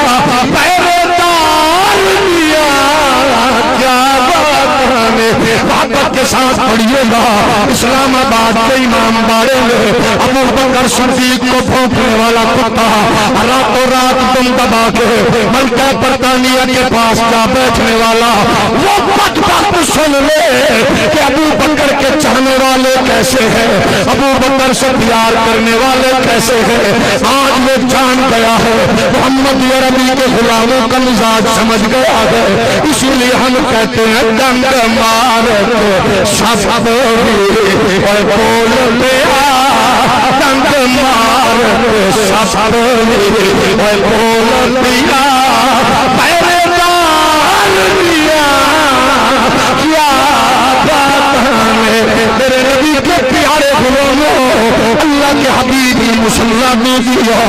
پہرے دار دیا کیا بات ہمیں۔ محبت کے ساتھ پڑھیے گا اسلام آباد کے امام باڑے میں ابو بکر صدیق کو بھونکنے والا کتا راتوں رات دم دبا کے ملکہ برطانیہ کے پاس جا بیٹھنے والا وہ بدبخت سن لے کہ ابو بکر کے چاہنے والے کیسے ہیں، ابو بکر سے پیار کرنے والے کیسے ہیں۔ آج وہ جان گیا ہے، محمد عربی کے غلاموں کا مزاج سمجھ گیا ہے، اسی لیے ہم کہتے ہیں ڈنگ مار کے سب بول دیا، ڈنگ مار کے سب بول دیا، دے دیا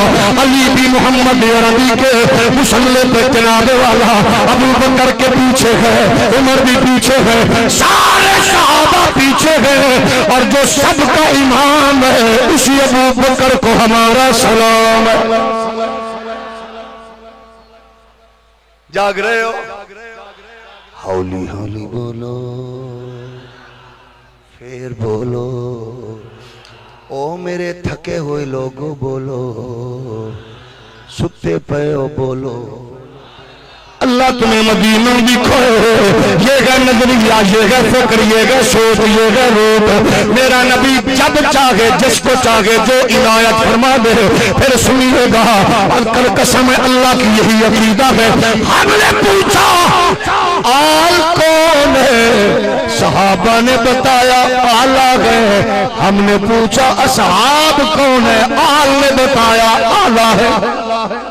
علی بھی محمد عربی کے مسلے پہ جناب والا ابو بکر کے پیچھے ہے عمر بھی پیچھے ہے سارے صحابہ پیچھے ہے اور جو سب کا امام ہے اسی ابو بکر کو ہمارا سلام ہے جاگ رہے ہو ہولی ہولی بولو پھر بولو او میرے تھکے ہوئے لوگوں بولو ستے پے ہو بولو اللہ تمہیں مدینہ دکھائے یہ ہے نظریہ یہ ہے فکر یہ ہے سوچ یہ ہے روپ میرا نبی جب چاہے جس کو چاہے جو عنایت فرما دے پھر سنیے گا کل قسم اللہ کی یہی عقیدہ ہے ہم نے پوچھا آل کون ہے صحابہ نے بتایا آلہ ہے ہم نے پوچھا اصحاب کون ہے آل نے بتایا آلہ ہے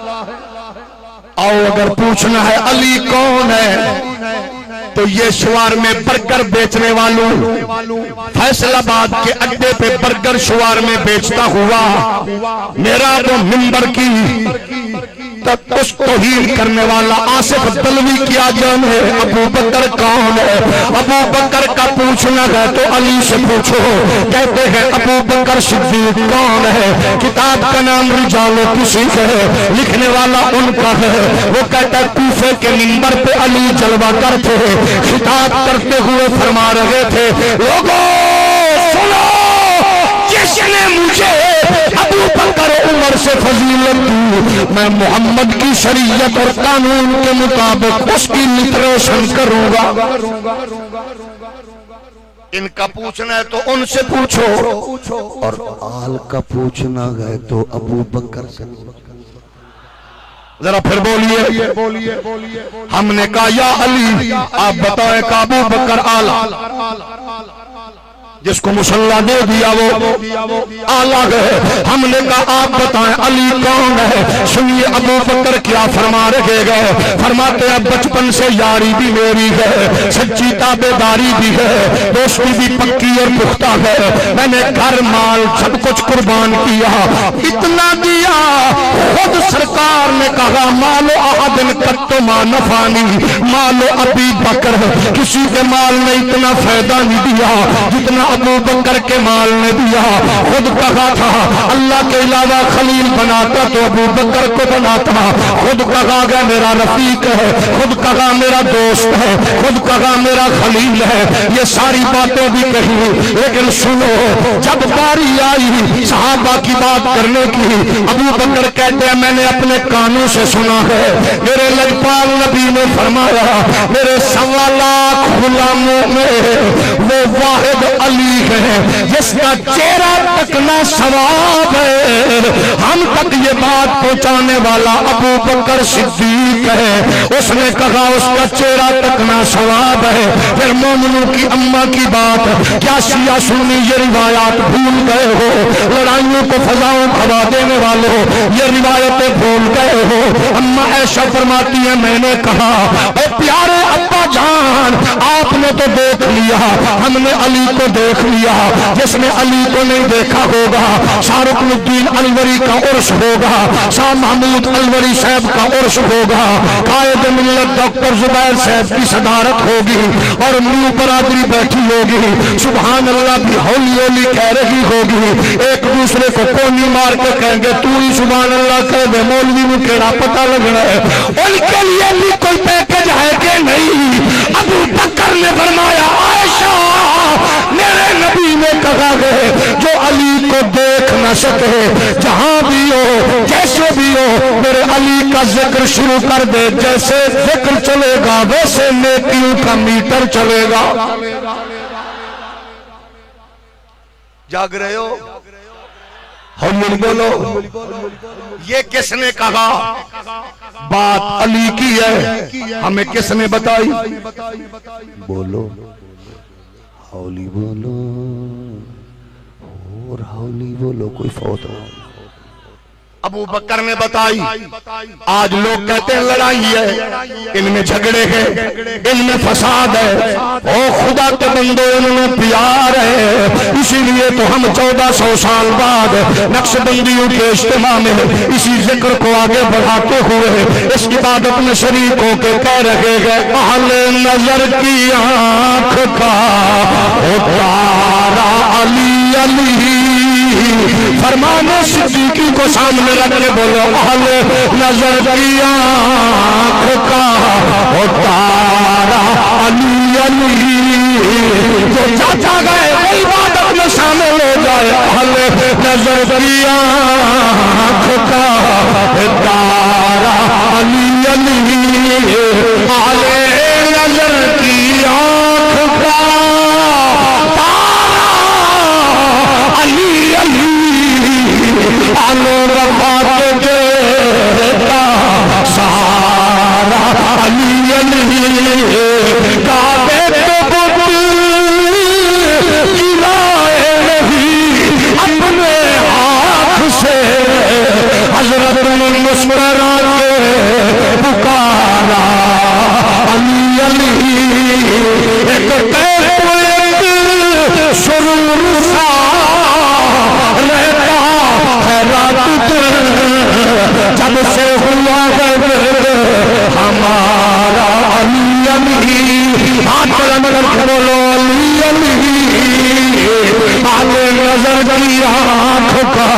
آؤ اگر پوچھنا ہے علی کون ہے تو یہ شوار میں برگر بیچنے والوں فیصل آباد کے اڈے پہ برگر شوار میں بیچتا ہوا میرا وہ منبر کی اس توہین کرنے والا آصف دلوی کیا جان ہے ابو بکر کون ہے ابو بکر کا پوچھنا ہے تو علی سے پوچھو کہتے ہیں ابو بکر صدیق کون ہے کتاب کا نام رجال کسی ہے لکھنے والا ان کا ہے وہ کہتا ہے کوفے کے منبر پہ علی جلوہ کرتے خطاب کرتے ہوئے فرما رہے تھے لوگوں سنو جس نے مجھے ابو بکر عمر سے فضیلت دی میں محمد کی شریعت اور قانون کے مطابق اس کی لٹریشن کروں گا ان کا پوچھنا ہے تو ان سے پوچھو اور آل کا پوچھنا ہے تو ابو بکر سے ذرا پھر بولیے ہم نے کہا یا علی آپ بتائیں کہ ابو بکر آلہ جس کو مسلح دے دیا وہ آلہ ہے ہم نے کہا آپ بتائیں علی کون ہے سنیے ابو بکر کیا فرما رہے گئے فرماتے ہیں بچپن سے یاری بھی میری ہے سچی تابعداری بھی ہے دوستی بھی پکی اور پختہ ہے میں نے گھر مال سب کچھ قربان کیا اتنا دیا خود سرکار نے کہا مالو احد قط ما نفانی مالو ابی بکر کسی کے مال نے اتنا فائدہ نہیں دیا جتنا ابو بکر کے مال نے دیا خود کہا تھا اللہ کے علاوہ خلیل بناتا تو ابو بکر کو بناتا خود کہا گیا میرا رفیق ہے خود کہا میرا دوست ہے خود کہا میرا خلیل ہے یہ ساری باتیں بھی کہی لیکن سنو جب باری آئی صحابہ کی بات کرنے کی ابو بکر کہتے ہیں میں نے اپنے کانوں سے سنا ہے میرے لجپال نبی نے فرمایا میرے 1.25 لاکھ غلاموں میں وہ واحد علی ہے جس کا چہرہ تکنا ثواب ہے ہم تک یہ بات پہنچانے والا ابو بکر صدیق ہے اس نے کہا اس کا چہرہ تکنا ثواب ہے پھر مومنوں کی اماں کی بات کیا شیعہ سنی یہ روایات بھول گئے ہو لڑائیوں کو فضاؤں کھوا دینے والوں یہ روایتیں بھول گئے ہو اماں عائشہ فرماتی ہے میں نے کہا اے پیارے ابا جان آپ نے تو دیکھ لیا ہم نے علی کو دیکھ لیا جس نے علی کو نہیں دیکھا ہوگا شاہ رکن الدین الوری کا عرس ہوگا شاہ محمود الوری صاحب کا عرس ہوگا قائد ملت ڈاکٹر زبیر صاحب کی صدارت ہوگی اور نیو برادری بیٹھی ہوگی سبحان اللہ بھی ہولی ہولی کہہ رہی ہوگی ایک دوسرے کو کونی مار کے کہیں گے تو ہی سبحان اللہ کہہ دے مولوی میں کیڑا پتہ لگنا ہے ان کے لیے بھی کوئی پیکج ہے کہ نہیں ابو بکر نے فرمایا عائشہ میرے نبی نے کہا گئے جو علی کو دیکھ نہ سکے جہاں بھی ہو جیسے بھی ہو میرے علی کا ذکر شروع کر دے جیسے ذکر چلے گا ویسے نیکیوں کا میٹر چلے گا جاگ رہے ہو ہم بولو یہ کس نے کہا بات علی کی ہے ہمیں کس نے بتائی بولو ہولی بولو اور ہولی بولو کوئی فوت ہو ابو بکر نے بتائی آج لوگ کہتے ہیں لڑائی ہے، ان میں جھگڑے ہیں، ان میں فساد ہے، او خدا کے بندو ان میں پیار ہے، اسی لیے تو ہم 1400 سال بعد نقش بندیوں کے اجتماع میں اسی ذکر کو آگے بڑھاتے ہوئے اس عبادت میں شریکوں کے کہہ رہے ہیں اہل نظر کی آنکھ کا اتارا علی علی، فرمان صدیقی کو سامنے رکھ کے بولو اہل نظر کی آنکھ کا اتارا علی علی، جو چاچا گئے وہ عبادت میں شامل ہو جائے، اہل نظر کی آنکھ کا اتارا علی علی، اہل نظر کی آنکھ کا علی علی، آلو رفا کے دیتا سارا علی علی، کعبے تو بت گرائے نہیں اپنے ہاتھ سے، حضرت مسکرا کے پکارا علی علی، ایک سرور سا رہتا ہے رات جب سے ہوا ہے ہمارا علی علی، ہاتھ بلند کر کے بولو علی علی، آلے نظر کی آنکھ کا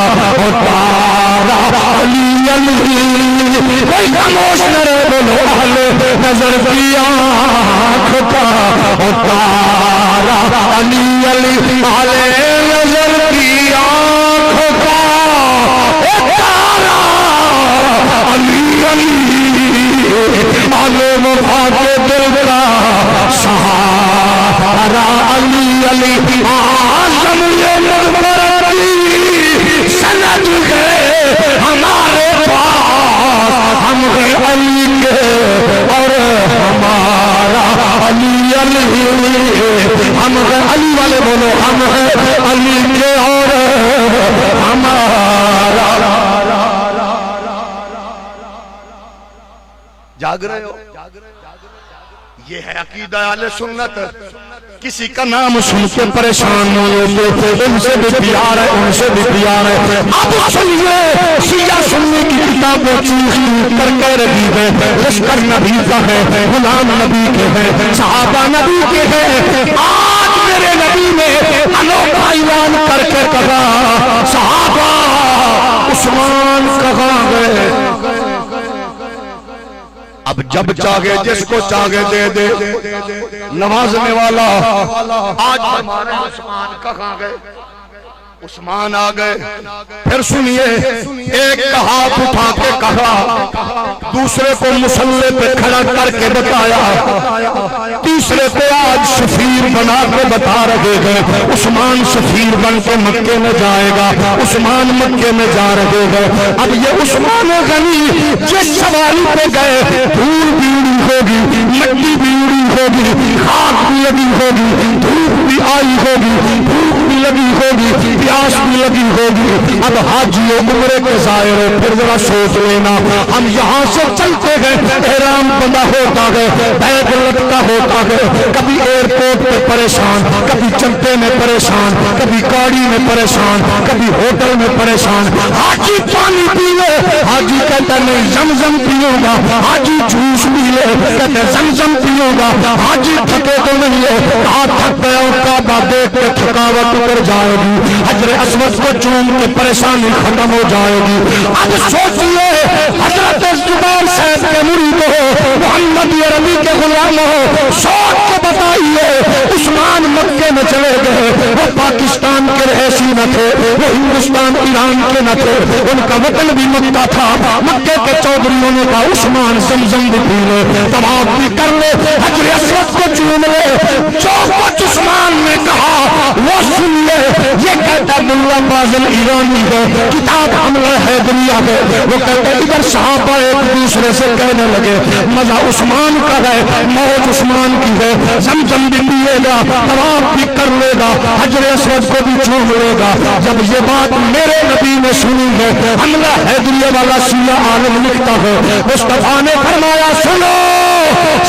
اتارا علی علی، کوئی خاموش نہ رہے، بولو آلے نظر کی آنکھ کا اتارا علی علی، آلے نظر کی آنکھ کا اتارا علی علی، آلے وفا کے دل کا سہارا علی علی، آزم یہ مغفرت کی سند ہے ہمارے پاس، ہم ہیں علی کے اور ہمارا علی علی، ہم ہیں علی والے بولو ہم ہیں علی کے اور ہمارا، جاگ رہے ہو؟ یہ ہے عقیدہ اہل سنت، کسی کا نام سن کے پریشان ہوئے ان سے بھی پیار ہے، ان سے بھی پیار ہے، اب سنیے شیعہ سنی کی کتابیں چیخ کر کے رہی ہے، لشکر نبی کا ہے، غلام نبی کے ہے، صحابہ نبی کے ہے، آج میرے نبی نے انوکھا اعلان کر کے کہا صحابہ عثمان کہاں گئے، اب جب چاہے جس کو چاہے دے دے، نوازنے والا آج ہمارے عثمان کہاں گئے، عثمان آ گئے، پھر سنیے ایک ہاتھ اٹھا کے کہا، دوسرے کو مسلح پہ کھڑا کر کے بتایا، تیسرے کو آج سفیر بنا کے بتا رہے ہیں، عثمان سفیر بن کے مکے میں جائے گا، عثمان مکے میں جا رہے ہیں، اب یہ عثمان غنی جس سواری پہ گئے دھول بھی اڑی ہوگی، مٹی بھی اڑی ہوگی، خاک بھی لگی ہوگی، دھوپ بھی آئی ہوگی، بھوک بھی لگی ہوگی، پیاس بھی لگی ہوگی، اب حاجیوں عمرے کے ظاہر پھر ذرا سوچ لینا، ہم یہاں سے چلتے ہیں احرام بندہ ہوتا ہے، بیگ لٹکا ہوتا ہے، کبھی ایئرپورٹ پہ پریشان، کبھی چمپے میں پریشان، کبھی گاڑی میں پریشان، کبھی ہوٹل میں پریشان، حاجی پانی پی لے، حاجی کہتا نہیں زمزم پیوں گا، حاجی جوس پی لے کہتے زمزم پیوں گا، حاجی تھکے تو نہیں ہے، کہا تھک گیا کعبہ دیکھ کے تھکاوٹ اتر جائے گی، حجر اسود کو چوم کے پریشانی ختم ہو جائے گی، اب سوچئے حضرت زبیر صاحب کے مرید ہو، محمد عربی کے غلام ہو، سوچ کے بتائیے عثمان مکے میں چلے گئے، وہ پاکستان کے رہائشی نہ تھے، وہ ہندوستان ایران کے نہ تھے، ان کا وطن بھی مکہ تھا، مکے کے چودھریوں نے کہا عثمان زمزم بھی پی لے، طواف بھی کر لے، حجر اسود کو چوم لے، جو کچھ عثمان نے کہا وہ سن لے، یہ کہتا عبداللہ مولا فاضل ایرانی ہے، کتاب حملہ حیدریہ ہے، وہ کہتے ہیں ادھر صحابہ ایک دوسرے سے کہنے لگے مزہ عثمان کا ہے، موت عثمان کی ہے، زمزم بھی پیے گا، طواف بھی کر لے گا، حجر اسود کو بھی چوم لے گا۔ جب یہ بات میرے نبی نے سنی ہے، حملہ حیدریہ والا سیاہ عالم لکھتا ہے، مصطفیٰ نے فرمایا سنو،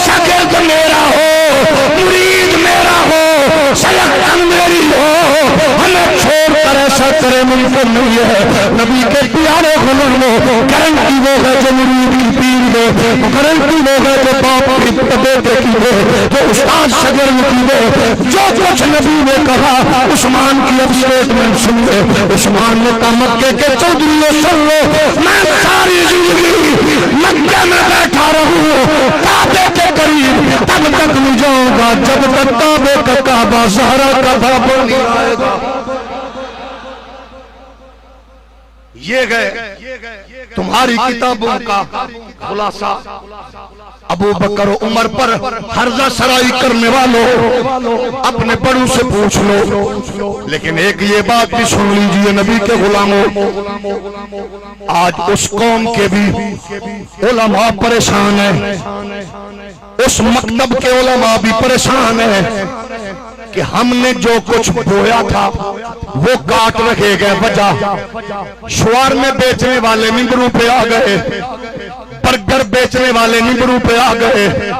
شاگرد میرا ہو، مرید میرا ہو، شیخ میری ہو، ہمیں چھوڑ کر ایسا کرے ممکن نہیں ہے۔ نبی کے پیارے غلاموں، گارنٹی وہ ہے جو مرید کی پیر دے، گارنٹی وہ ہے جو باپ کی بیٹے کی دے، جو استاد شاگرد کی دے۔ جو کچھ نبی نے کہا عثمان کی اب سٹیٹمنٹ سن لے۔ عثمان نے کہا مکے کے چودھریوں سن لو، میں ساری زندگی مکے میں بیٹھا رہوں کعبے کے قریب، تب تک نہیں جاؤں گا جب تک کعبے کا کعبہ زہرا کا بابا نہیں آئے گا۔ یہ گئے تمہاری کتابوں کا خلاصہ۔ ابو بکر و عمر پر حرزہ سرائی کرنے والوں اپنے بڑوں سے پوچھ لو، لیکن ایک یہ بات بھی سن لیجئے نبی کے غلاموں، آج اس قوم کے بھی علماء پریشان ہیں، اس مکتب کے علماء بھی پریشان ہیں کہ ہم نے جو کچھ بویا تھا وہ کاٹ رکھے گئے۔ وجہ شوار میں بیچنے والے ممبروں پہ آ گئے، برگر بیچنے والے ممبروں پہ آ گئے،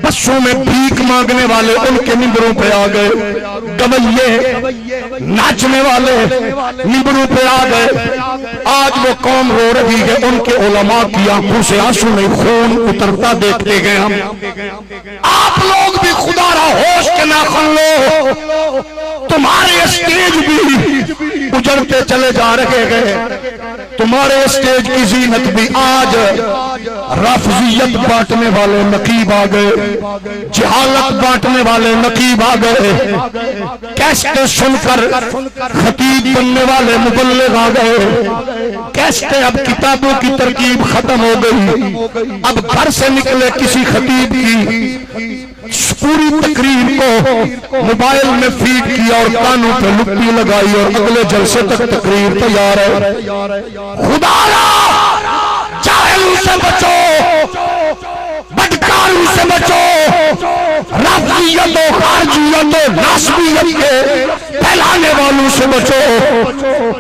بسوں میں بھیک مانگنے والے ان کے ممبروں پہ آ گئے، گویے ناچنے والے ممبروں پہ آ گئے۔ آج وہ قوم رو رہی ہے، ان کے علماء کی آنکھوں سے آنسو میں خون اترتا دیکھتے گئے ہم۔ آپ لوگ بھی خدا را ہوش کے ناخن لو، تمہارے اسٹیج بھی اجڑتے چلے جا رہے گئے، تمہارے اسٹیج کی زینت بھی آج رافضیت بانٹنے والے نقیب آ گئے، جہالت بانٹنے والے نقیب آ گئے، کیسٹیں سن کر خطیب بننے والے مبلغ آ گئے، کیسٹیں اب کتابوں کی ترکیب ختم ہو گئی، اب گھر سے نکلے کسی خطیب کی پوری تقریر کو موبائل میں فیڈ کیا اور کانوں پہ لپی لگائی اور اگلے جلسے تک تقریر تیار ہے۔ خدا را جاہلوں سے بچو، بدکاروں سے بچو، رافضیت و خارجیت و ناسبیت کے پھیلانے والوں سے بچو۔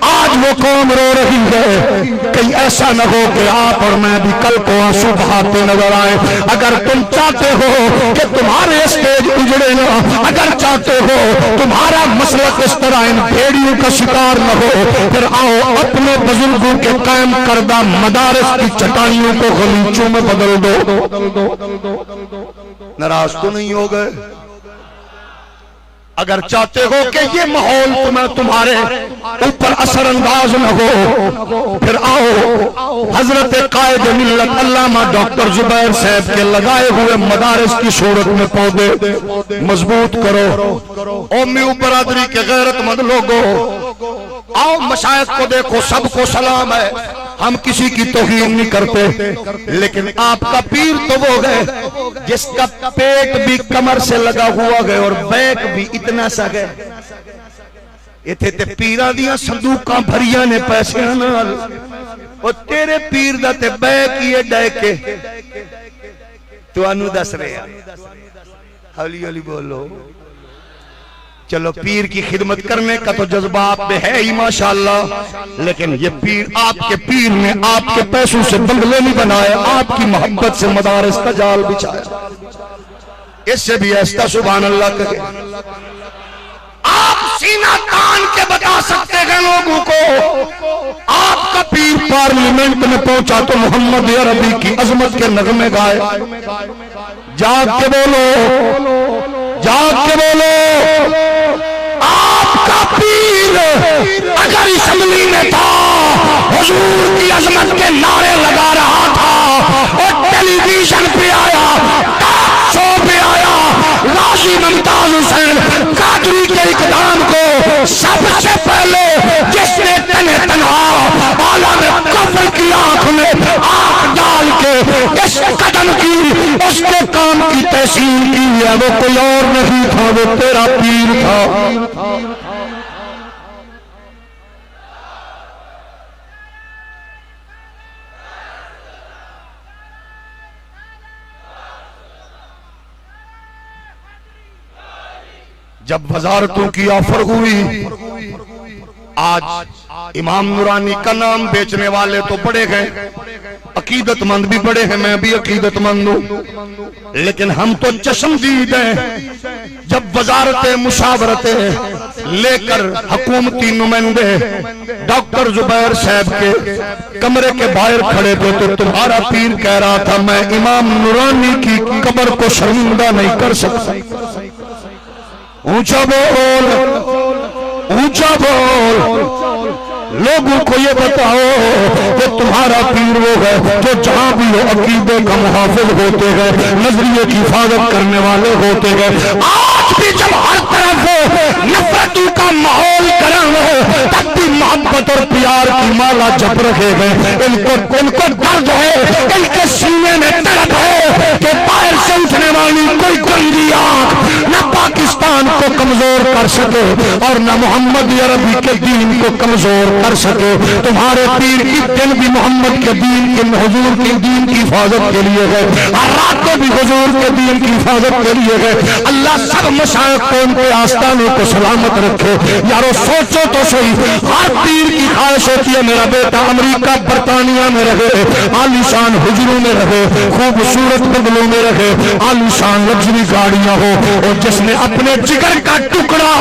آج وہ قوم رو رہی ہے، کہیں ایسا نہ ہو کہ آپ اور میں بھی کل کو آنسو بہاتے نظر آئیں۔ اگر تم چاہتے ہو کہ تمہارے اسٹیج اجڑے نہ، اگر چاہتے ہو تمہارا مسلک اس طرح ان بھیڑیوں کا شکار نہ ہو، پھر آؤ اپنے بزرگوں کے قائم کردہ مدارس کی چٹائیوں کو غلیچوں میں بدل دو۔ ناراض تو نہیں ہو گئے؟ اگر چاہتے ہو کہ یہ ماحول تمہارے اوپر اثر انداز نہ ہو، پھر آؤ حضرت قائد ملت علامہ ڈاکٹر زبیر صاحب کے لگائے ہوئے مدارس کی صورت میں پودے مضبوط کرو۔ قومی برادری کے غیرت مند لوگوں، آؤ مشائخ کو دیکھو، سب کو سلام ہے، ہم کسی کی توہین نہیں کرتے، لیکن آپ کا پیر تو وہ ہے جس کا پیٹ بھی کمر سے لگا ہوا گئے اور بیک بھی اتنا سا گئے۔ یہ تھے پیرہ دیاں صندوقاں بھریاں نے پیسے نال، اور تیرے پیر دا تے بیک یہ ڈائے کے تو انو دس رہے ہیں۔ حولی علی بولو۔ چلو پیر کی خدمت کرنے کا تو جذبہ آپ میں ہے ہی ماشاءاللہ، لیکن یہ پیر، آپ کے پیر نے آپ کے پیسوں سے بنگلے نہیں بنائے، آپ کی محبت سے مدارس کا جال بچھایا۔ اس سے بھی ایسا سبحان اللہ کہے۔ آپ سینہ تان کے بتا سکتے ہیں لوگوں کو، آپ کا پیر پارلیمنٹ میں پہنچا تو محمد عربی کی عظمت کے نغمے گائے۔ جاگ کے بولو، جاگ کے بولو، آپ کا پیر اگر اسمبلی میں تھا حضور کی عظمت کے نعرے لگا رہا تھا، اور ٹیلی ویژن پہ آیا، ٹاک شو پہ آیا، غازی ممتاز حسین قادری کے اقدام کو سب سے پہلے جس نے تنہ تنہا عالم کفر کی آنکھ میں آنکھ ڈال کے اس قدم کی، اس کے کام کی تحسین کی ہے، وہ کوئی اور نہیں تھا، وہ تیرا پیر تھا۔ جب وزارتوں کی آفر ہوئی، آج امام نورانی کا نام بیچنے والے تو بڑے گئے، عقیدت مند بھی بڑے ہیں، میں بھی عقیدت مند ہوں، لیکن ہم تو چشمدید ہیں۔ جب وزارت مشاورتیں لے کر حکومتی نمائندے ڈاکٹر زبیر صاحب کے کمرے کے باہر کھڑے تھے تو تمہارا پیر کہہ رہا تھا میں امام نورانی کی قبر کو شرمندہ نہیں کر سکتا۔ اونچا بول، اونچا بول، لوگوں کو یہ بتاؤ کہ تمہارا پیر وہ ہے جو جہاں بھی ہو عقیدے کا محافظ ہوتے ہیں، نظریے کی حفاظت کرنے والے ہوتے ہیں۔ آج بھی جب ہر طرف نفرتوں کا ماحول گرم ہے تب بھی محبت اور پیار کی مالا جپ رہے ہیں۔ ان کو درد ہے، ان کے سینے میں درد ہے کہ باہر سے اٹھنے والی کوئی گندی آنکھ نہ پاکستان کو کمزور کر سکے اور نہ محمد عربی کے دین کو کمزور کر سکے۔ تمہارے پیر کی دن بھی محمد کے دین کے حضور کے دین کی حفاظت کے لیے ہے، اور راتیں بھی حضور کے دین کی حفاظت کے لیے ہے۔ اللہ سب مشائخ کو ان کے آستانوں کو سلامت رکھے۔ یارو سوچو تو صحیح، ہر پیر کی خواہش ہوتی ہے میرا بیٹا امریکہ برطانیہ میں رہے، عالیشان حجروں میں رہے، خوبصورت بنگلوں میں رہے، عالیشان لگژری گاڑیاں ہو، اور جس نے اپنے جگر کا ٹکڑا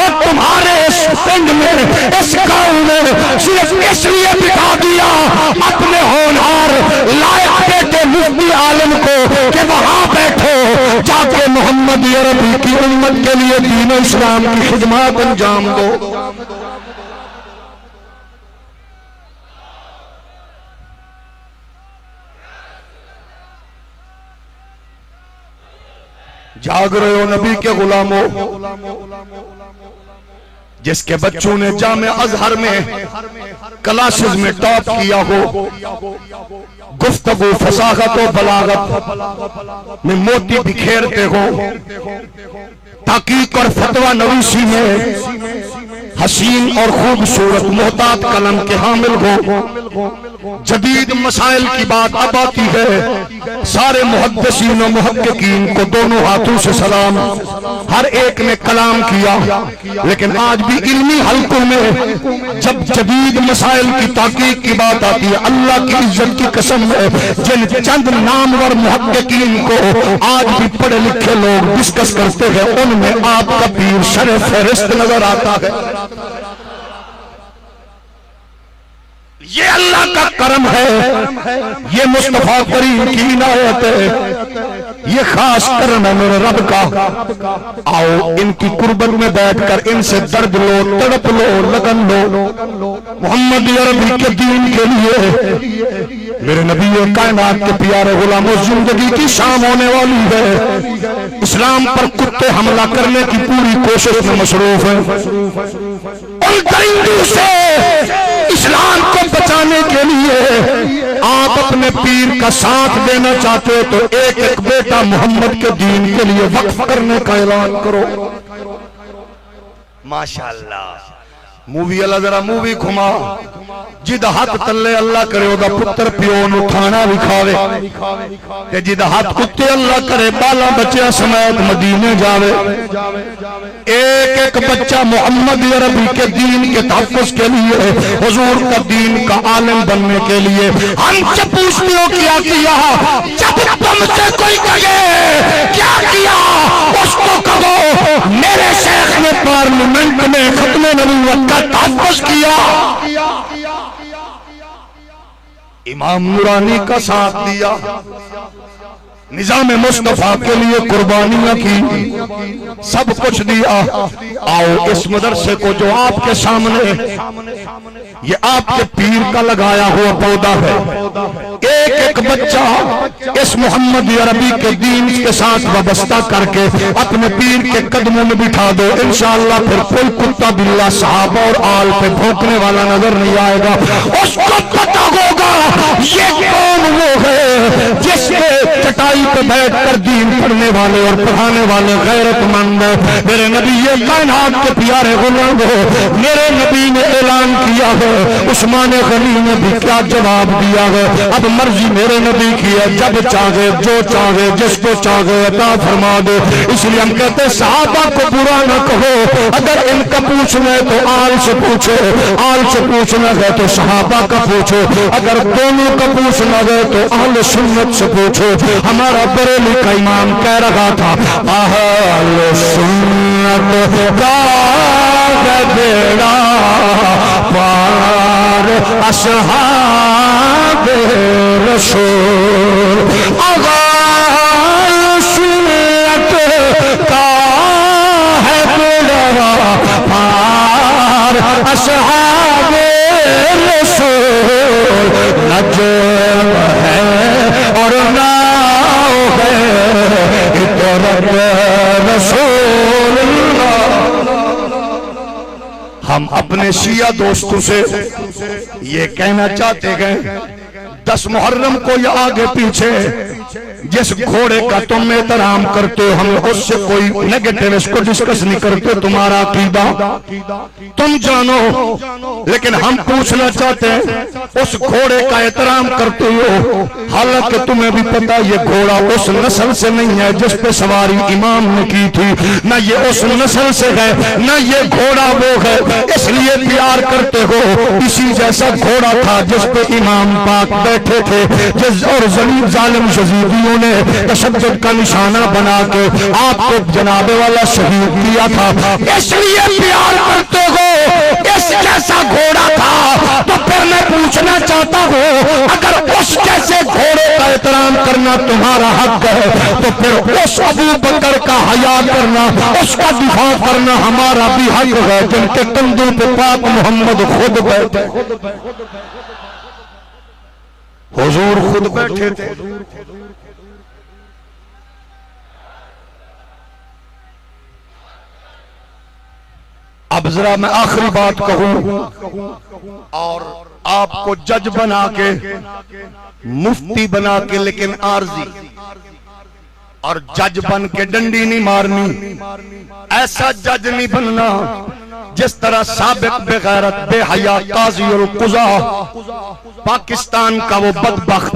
اور تمہارے اس پنڈ میں اس گاؤں میں صرف اس لیے بٹھا دیا اپنے ہونہار لائق بیٹے مفتی عالم کو کہ وہاں بیٹھو جا کے محمد عربی کی امت کے لیے دین اسلام کی خدمات انجام دو۔ جاگ رہے ہو نبی کے غلاموں، جس کے بچوں نے جامع ازہر میں کلاسز میں ٹاپ کیا ہو، گفتگو فصاحت و بلاغت میں موتی بکھیرتے ہو، تحقیق اور فتویٰ نویسی میں حسین اور خوبصورت محتاط قلم کے حامل ہو، جدید مسائل کی بات اب آتی ہے، سارے محدثین و محققین کو دونوں ہاتھوں سے سلام، ہر ایک نے کلام کیا، لیکن آج بھی علمی حلقوں میں جب جدید مسائل کی تحقیق کی بات آتی ہے، اللہ کی عزت کی قسم ہے جن چند نامور محققین کو آج بھی پڑھے لکھے لوگ ڈسکس کرتے ہیں ان میں آپ کا پیر شرف فہرست نظر آتا ہے۔ یہ اللہ کا کرم ہے، یہ مصطفیٰ کریم کی عنایت ہے، یہ خاص کرم ہے میرے رب کا۔ آؤ ان کی قربت میں بیٹھ کر ان سے درد لو، تڑپ لو، لگن لو، محمد عربی کے دین کے لیے۔ میرے نبی کائنات کے پیارے غلاموں، زندگی کی شام ہونے والی ہے، اسلام پر کتے حملہ کرنے کی پوری کوشش میں مصروف ہیں، ان درندوں سے اسلام کو بچانے کے لیے آپ اپنے پیر کا ساتھ دینا چاہتے ہو تو ایک ایک بیٹا محمد کے دین کے لیے وقف کرنے کا اعلان کرو۔ ماشاءاللہ مووی اللہ ذرا مووی کھما جد ہاتھ تلے اللہ کرے او دا پتر پیو نو کھانا بھی کھاوے، کہ جد ہاتھ کتے اللہ کرے بالا بچہ سمیت مدینے جاوے۔ ایک ایک بچہ محمد عربی کے دین کے تحفظ کے لیے، حضور کا دین کا عالم بننے کے لیے۔ ہم سے پوچھتے ہو کیا کیا؟ جب تم سے کوئی کہے کیا کیا اس کو کہو میرے شیخ نے پارلیمنٹ میں ختم نبوت کا تحفظ کیا، امام نورانی کا ساتھ دیا، نظام مصطفیٰ کے لیے قربانیاں کی، سب کچھ دیا۔ آؤ اس مدرسے کو جو آپ کے سامنے یہ آپ کے پیر کا لگایا ہوا پودا ہے، ایک ایک بچہ اس محمد عربی کے دین کے ساتھ وابستہ کر کے اپنے پیر کے قدموں میں بٹھا دو، انشاءاللہ پھر کوئی کتا بلا صحابہ اور آل پہ بھونکنے والا نظر نہیں آئے گا۔ اس کو پتہ ہوگا یہ کون وہ ہے جس کے چٹائی پہ بیٹھ کر دین پڑھنے والے اور پڑھانے والے غیرت مند ہے۔ میرے نبی یہ کائنات کے پیارے غلام ہو، میرے نبی نے اعلان کیا ہے، عثمان غنی نے بھی کیا جواب دیا ہے۔ اب مرضی میرے نبی کی ہے، جب چاہے جو چاہے جس کو چاہے عطا فرما دے۔ اس لیے ہم کہتے صحابہ کو برا نہ کہو، اگر ان کا پوچھنا ہے تو آل سے پوچھو، آل سے پوچھنا ہے تو صحابہ کا پوچھو، اگر دونوں کا پوچھنا ہے تو اہل سنت سے پوچھو۔ ہمارا بریلی کا امام کہہ رہا تھا اہل سنت کا بیڑا پار اصحاب رسول، اہل سنت کا ہے بیڑا پار اصحاب رسول، نجم ہے اور ناؤ ہے اطرت رسول اللہ۔ ہم اپنے شیعہ دوستوں سے یہ کہنا چاہتے ہیں 10 محرم کو یا آگے پیچھے جس گھوڑے کا تم احترام کرتے ہو، ہم اس سے کوئی نیگیٹو اس کو ڈسکس نہیں کرتے، تمہارا عقیدہ تم جانو، لیکن ہم پوچھنا چاہتے ہیں اس گھوڑے کا احترام کرتے ہو، حالانکہ تمہیں بھی پتا یہ گھوڑا اس نسل سے نہیں ہے جس پہ سواری امام نے کی تھی، نہ یہ اس نسل سے ہے، نہ یہ گھوڑا وہ ہے، اس لیے پیار کرتے ہو۔ اسی جیسا گھوڑا تھا جس پہ امام پاک بیٹھے تھے، جس اور ظالم یزیدیوں نے تشدد کا نشانہ بنا کے آپ کو جناب والا شہید کیا تھا، اس لیے پیار کرتے ہو۔ اس جیسا گھوڑا تھا تو پھر میں پوچھنا چاہتا ہوں اگر اس جیسے گھوڑے کا احترام کرنا تمہارا حق ہے تو پھر اس ابو بکر کا حیا کرنا، اس کا دفاع کرنا ہمارا بھی حق ہے جن کے کندھوں پہ پاک محمد خود بیٹھے، حضور خود بیٹھے تھے۔ اب ذرا میں آخری بات کہوں اور آپ کو جج بنا کے، مفتی بنا کے لیکن عارضی، اور جج بن کے ڈنڈی نہیں مارنی، ایسا جج نہیں بننا جس طرح سابق بغیرت بے حیا قاضی القضاء پاکستان کا وہ بدبخت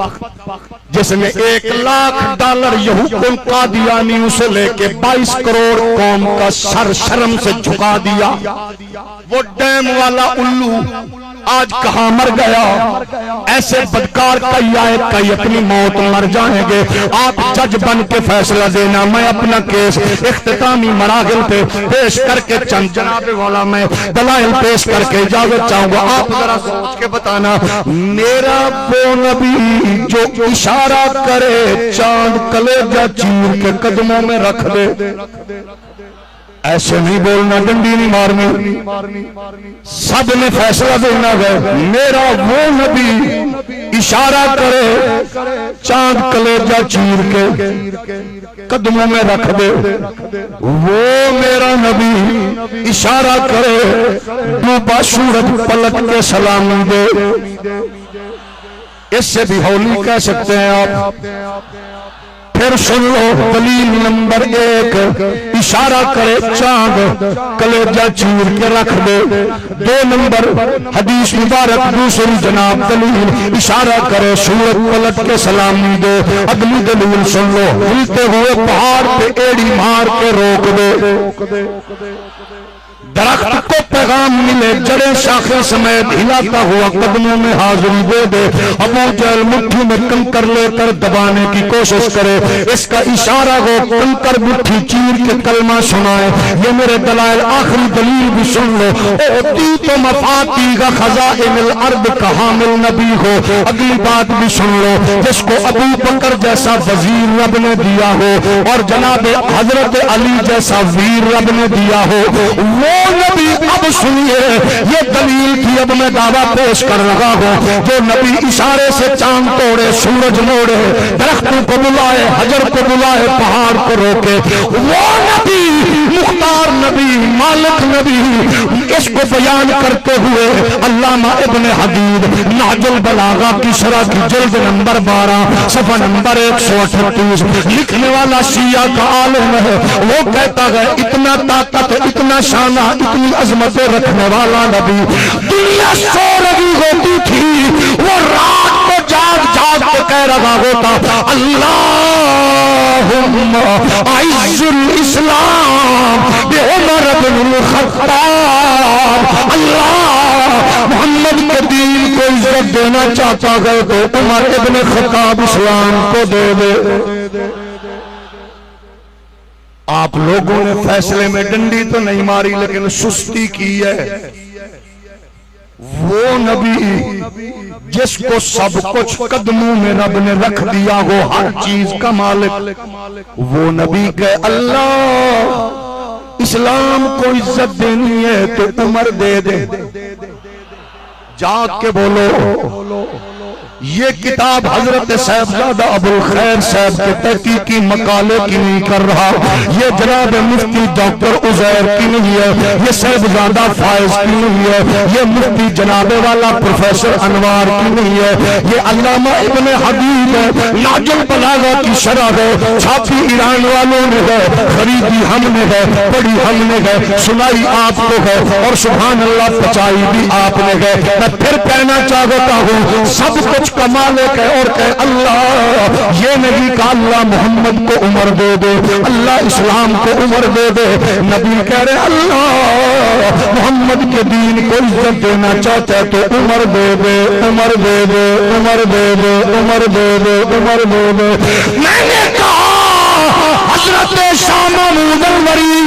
جس نے $1,00,000 یہ حکم قادیانیوں سے لے کے 22 کروڑ قوم کا سر شرم سے جھکا دیا، وہ ڈیم والا الو آج کہاں مر گیا؟ ایسے بدکار کئی آئے کئی اپنی موت مر جائیں گے۔ آپ جج بن کے فیصلہ دینا۔ میں اپنا کیس اختتامی مراحل پہ پیش کر کے چند جناب والا میں دلائل پیش کر کے اجازت چاہوں گا، آپ ذرا سوچ کے بتانا۔ میرا وہ نبی جو اشارہ کرے چاند کلیجہ چیر کے قدموں میں رکھ دے، ایسے نہیں بولنا، ڈنڈی نہیں مارنی، سب نے فیصلہ دینا ہے۔ میرا وہ نبی اشارہ کرے چاند کلیجہ چیر کے قدموں میں رکھ دے، وہ میرا نبی اشارہ کرے ڈوبا سورج پلٹ کے سلام دے۔ اس سے بھی ہولی کہہ سکتے ہیں آپ۔ پھر سن لو دلیل نمبر 1، اشارہ کرے چاند کلیجہ چیر کے رکھ دے۔ 2 نمبر حدیث مبارک دوسری جناب دلیل، اشارہ کرے سورج پلٹ کے سلامی دے۔ اگلی دلیل سن لو، ہلتے ہوئے پہاڑ پہ ایڑی مار کے روک دے۔ درخت کو پیغام ملے جڑے شاخیں سمیت ہلاتا ہوا قدموں میں حاضری دے دے۔ ابو جہل مٹھی میں کنکر لے کر دبانے کی کوشش کرے، اس کا اشارہ ہو کنکر مٹھی چیر کے کلمہ سنائے۔ یہ میرے دلائل، آخری دلیل بھی سن لو۔ اوتیت مفاتیح خزائن الارض کا حامل نبی ہو۔ اگلی بات بھی سن لو، جس کو ابو بکر جیسا وزیر رب نے دیا ہو اور جناب حضرت علی جیسا ویر رب نے دیا ہو، وہ نبی اب سنیے، یہ دلیل تھی، اب میں دعویٰ پیش کر رہا ہوں۔ جو نبی اشارے سے چاند توڑے، سورج موڑے، درختوں کو بلائے، حجر کو بلائے، پہاڑ کو روکے، وہ نبی مختار نبی، مالک نبی، اس کو بیان کرتے ہوئے علامہ ابن حدید نہج البلاغہ کی شرح کی جلد نمبر 12 صفحہ نمبر 138 لکھنے والا شیعہ کا عالم ہے۔ وہ کہتا ہے اتنا طاقت، اتنا شانہ، اتنی عظمت رکھنے والا نبی، دنیا سو رہی ہوتی تھی، وہ رات کو جاگ جاگ جاگ کے کہہ رہا ہوتا اللہم اعز الاسلام بعمر بن الخطاب. اللہ محمد کے دین کو عزت دینا چاہتا ہے تو عمر ابن خطاب اسلام کو دے دے. آپ لوگوں نے فیصلے میں ڈنڈی تو نہیں ماری لیکن سستی کی ہے. وہ نبی جس کو سب کچھ قدموں میں رب نے رکھ دیا ہو ہر چیز کا مالک, وہ نبی کہ اللہ اسلام کو عزت دینی ہے تو عمر دے دے. جاگ کے بولو. یہ کتاب حضرت صاحبزادہ ابوالخیر صاحب کے تحقیقی مقالے کی نہیں کر رہا, یہ جناب مفتی ڈاکٹر عزیر کی نہیں ہے, یہ صاحبزادہ فائز کی نہیں ہے, یہ مفتی جناب والا پروفیسر انوار کی نہیں ہے, یہ علامہ ابن حبیب ناج البلاغہ کی شرح ہے, چھاپی ایران والوں نے ہے, خریدی ہم نے ہے, پڑھی ہم نے ہے, سنائی آپ کو ہے اور سبحان اللہ پچائی بھی آپ نے ہے. میں پھر کہنا چاہتا ہوں سب کچھ کا مالک ہے اور کہ اللہ یہ نبی کا اللہ محمد کو عمر دے دے, اللہ اسلام کو عمر دے دے. نبی کہہ رہے اللہ محمد کے دین کو عزت دینا چاہتا ہے تو عمر دے دے, عمر دے دے, عمر دے دے, عمر دے دے, عمر دے دے. میں نے کہا حضرت شاہ محمود انوری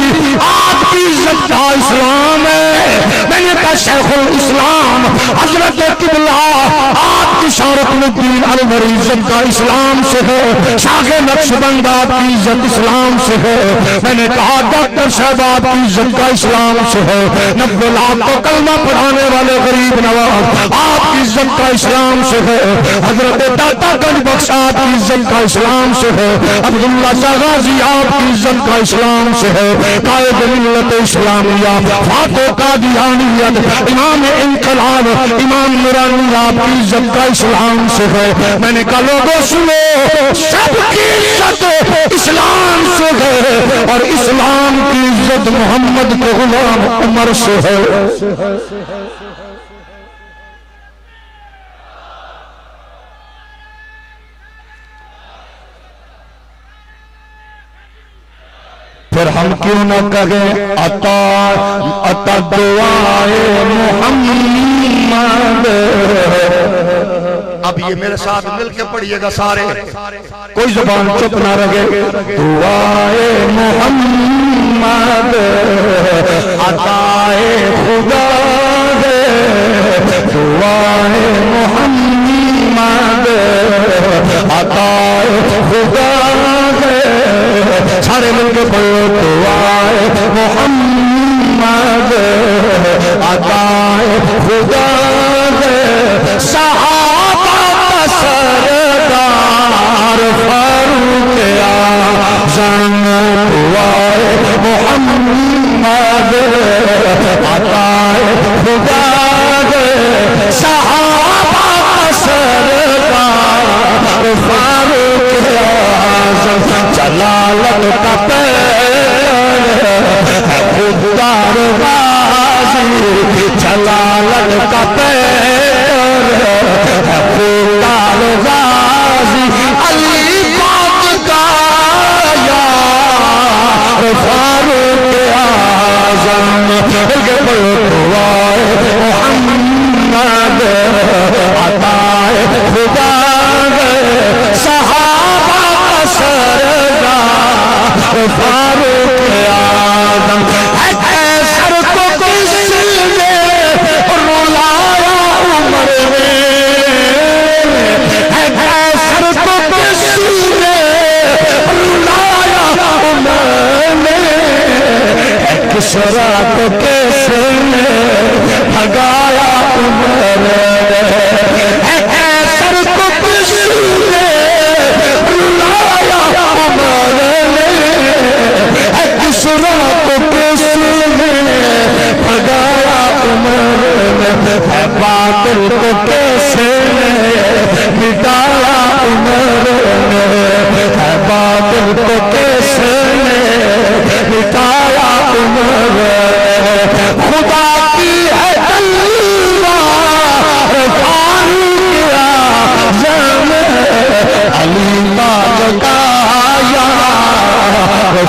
آپ کی عزت کا اسلام ہے. میں نے کہا شیخ الاسلام حضرت قبلہ آپ کی شارت الدین انوری عزت کا اسلام سے ہے, شاہ نقشبند آپ کی عزت اسلام سے ہے. میں نے کہا ڈاکٹر صاحب آپ کی عزت کا اسلام سے ہے, 90 لاکھ کو کلمہ پڑھانے والے غریب نواز آپ کی عزت کا اسلام سے ہے, حضرت داتا گنج بخش آپ کی عزت کا اسلام سے ہے, عبداللہ شاہ غازی آپ کی عزت کا اسلام سے ہے, قائد ملت اسلامیہ فاتح قادیانیت امام انقلاب امام نورانی آپ کی عزت کا اسلام سے ہے. میں نے کہا لوگوں سنو سب کی عزت اسلام سے ہے اور اسلام کی عزت محمد کے غلام عمر سے ہے. پھر ہم کیوں نہ کہیں عطا دعائے محمد. اب یہ میرے ساتھ مل کے پڑھیے گا سارے, کوئی زبان چپ نہ رہے. دعائے محمد عطائے خدا ہے, دعائے محمد عطائے خدا ہے. سارے مل کے پڑھو دعائے محمد عطائے خدا ہے. صحابہ سردار فاروق اعظم دعائے محمد عطائے خدا ہے. صحابہ سردار فاروق اعظم جلالت کا پیر خوددار غازی, جلالت کا پیر خوددار غازی, علی پاک کا یار فاروق اعظم. دعائے محمد عطائے خدا ہے. صحابہ سردار فاروق اعظم سر کو کس نے رلایا عمر میں, سر کو کس نے رلایا عمر میں, کسرا کو کس نے بھگایا عمر میں, سر کو کس نے رلایا عمر میں, کسرا کو کس نے بھگایا عمر میں, باطل کو کیسے مٹایا عمر میں, باطل کو کیسے مٹایا عمر میں. خدا کی ہے تلوار فاروق اعظم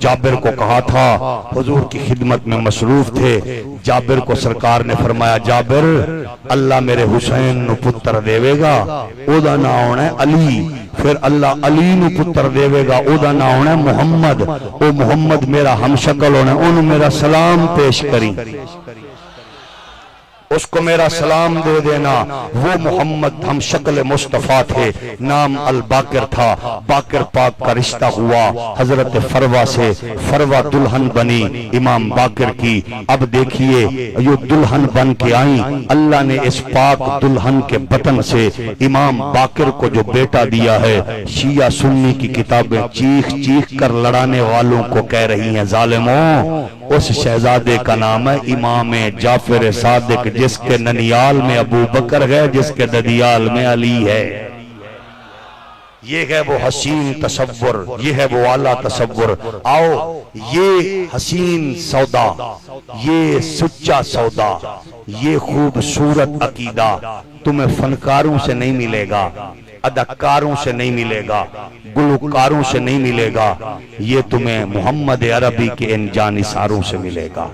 جابر کو کہا تھا، حضور کی خدمت میں مصروف تھے، جابر کو سرکار نے فرمایا جابر اللہ میرے حسین نو پتر دے گا، او دا نام ہونا ہے علی، پھر اللہ علی نو پتر دے گا، او دا نام ہونا ہے محمد، او محمد میرا ہم شکل ہونا ہے، انہوں میرا سلام پیش کری، اس کو میرا سلام دے دینا۔ وہ محمد ہم شکل مصطفیٰ تھے، نام الباقر تھا، باقر پاک کا رشتہ ہوا حضرت فروہ سے، فروہ دلہن بنی امام باقر کی۔ اب دیکھیے یہ دلہن بن کے آئیں، اللہ نے اس پاک دلہن کے بطن سے امام باقر کو جو بیٹا دیا ہے، شیعہ سنی کی کتابیں چیخ چیخ کر لڑانے والوں کو کہہ رہی ہیں ظالموں، اس شہزادے کا نام ہے امام جعفر صادق، جس کے ننیال میں ابو بکر ہے، جس کے ددیال میں علی ہے۔ یہ ہے وہ حسین تصور، یہ ہے وہ اعلیٰ تصور۔ آؤ یہ حسین سودا، یہ سچا سودا، یہ خوبصورت عقیدہ تمہیں فنکاروں سے نہیں ملے گا، اداکاروں سے نہیں ملے گا، گلوکاروں سے نہیں ملے گا، یہ تمہیں محمد عربی کے ان جانثاروں سے ملے گا۔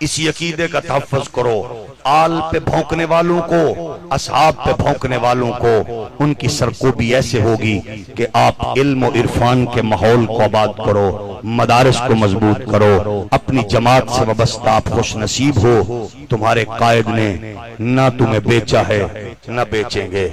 اسی عقیدے کا تحفظ کرو۔ آل پہ بھونکنے والوں کو، اصحاب پہ بھونکنے والوں کو، ان کی سرکوبی ایسے ہوگی کہ آپ علم و عرفان کے ماحول کو آباد کرو، مدارس کو مضبوط کرو، اپنی جماعت سے وابستہ آپ خوش نصیب ہو۔ تمہارے قائد نے نہ تمہیں بیچا ہے نہ بیچیں گے۔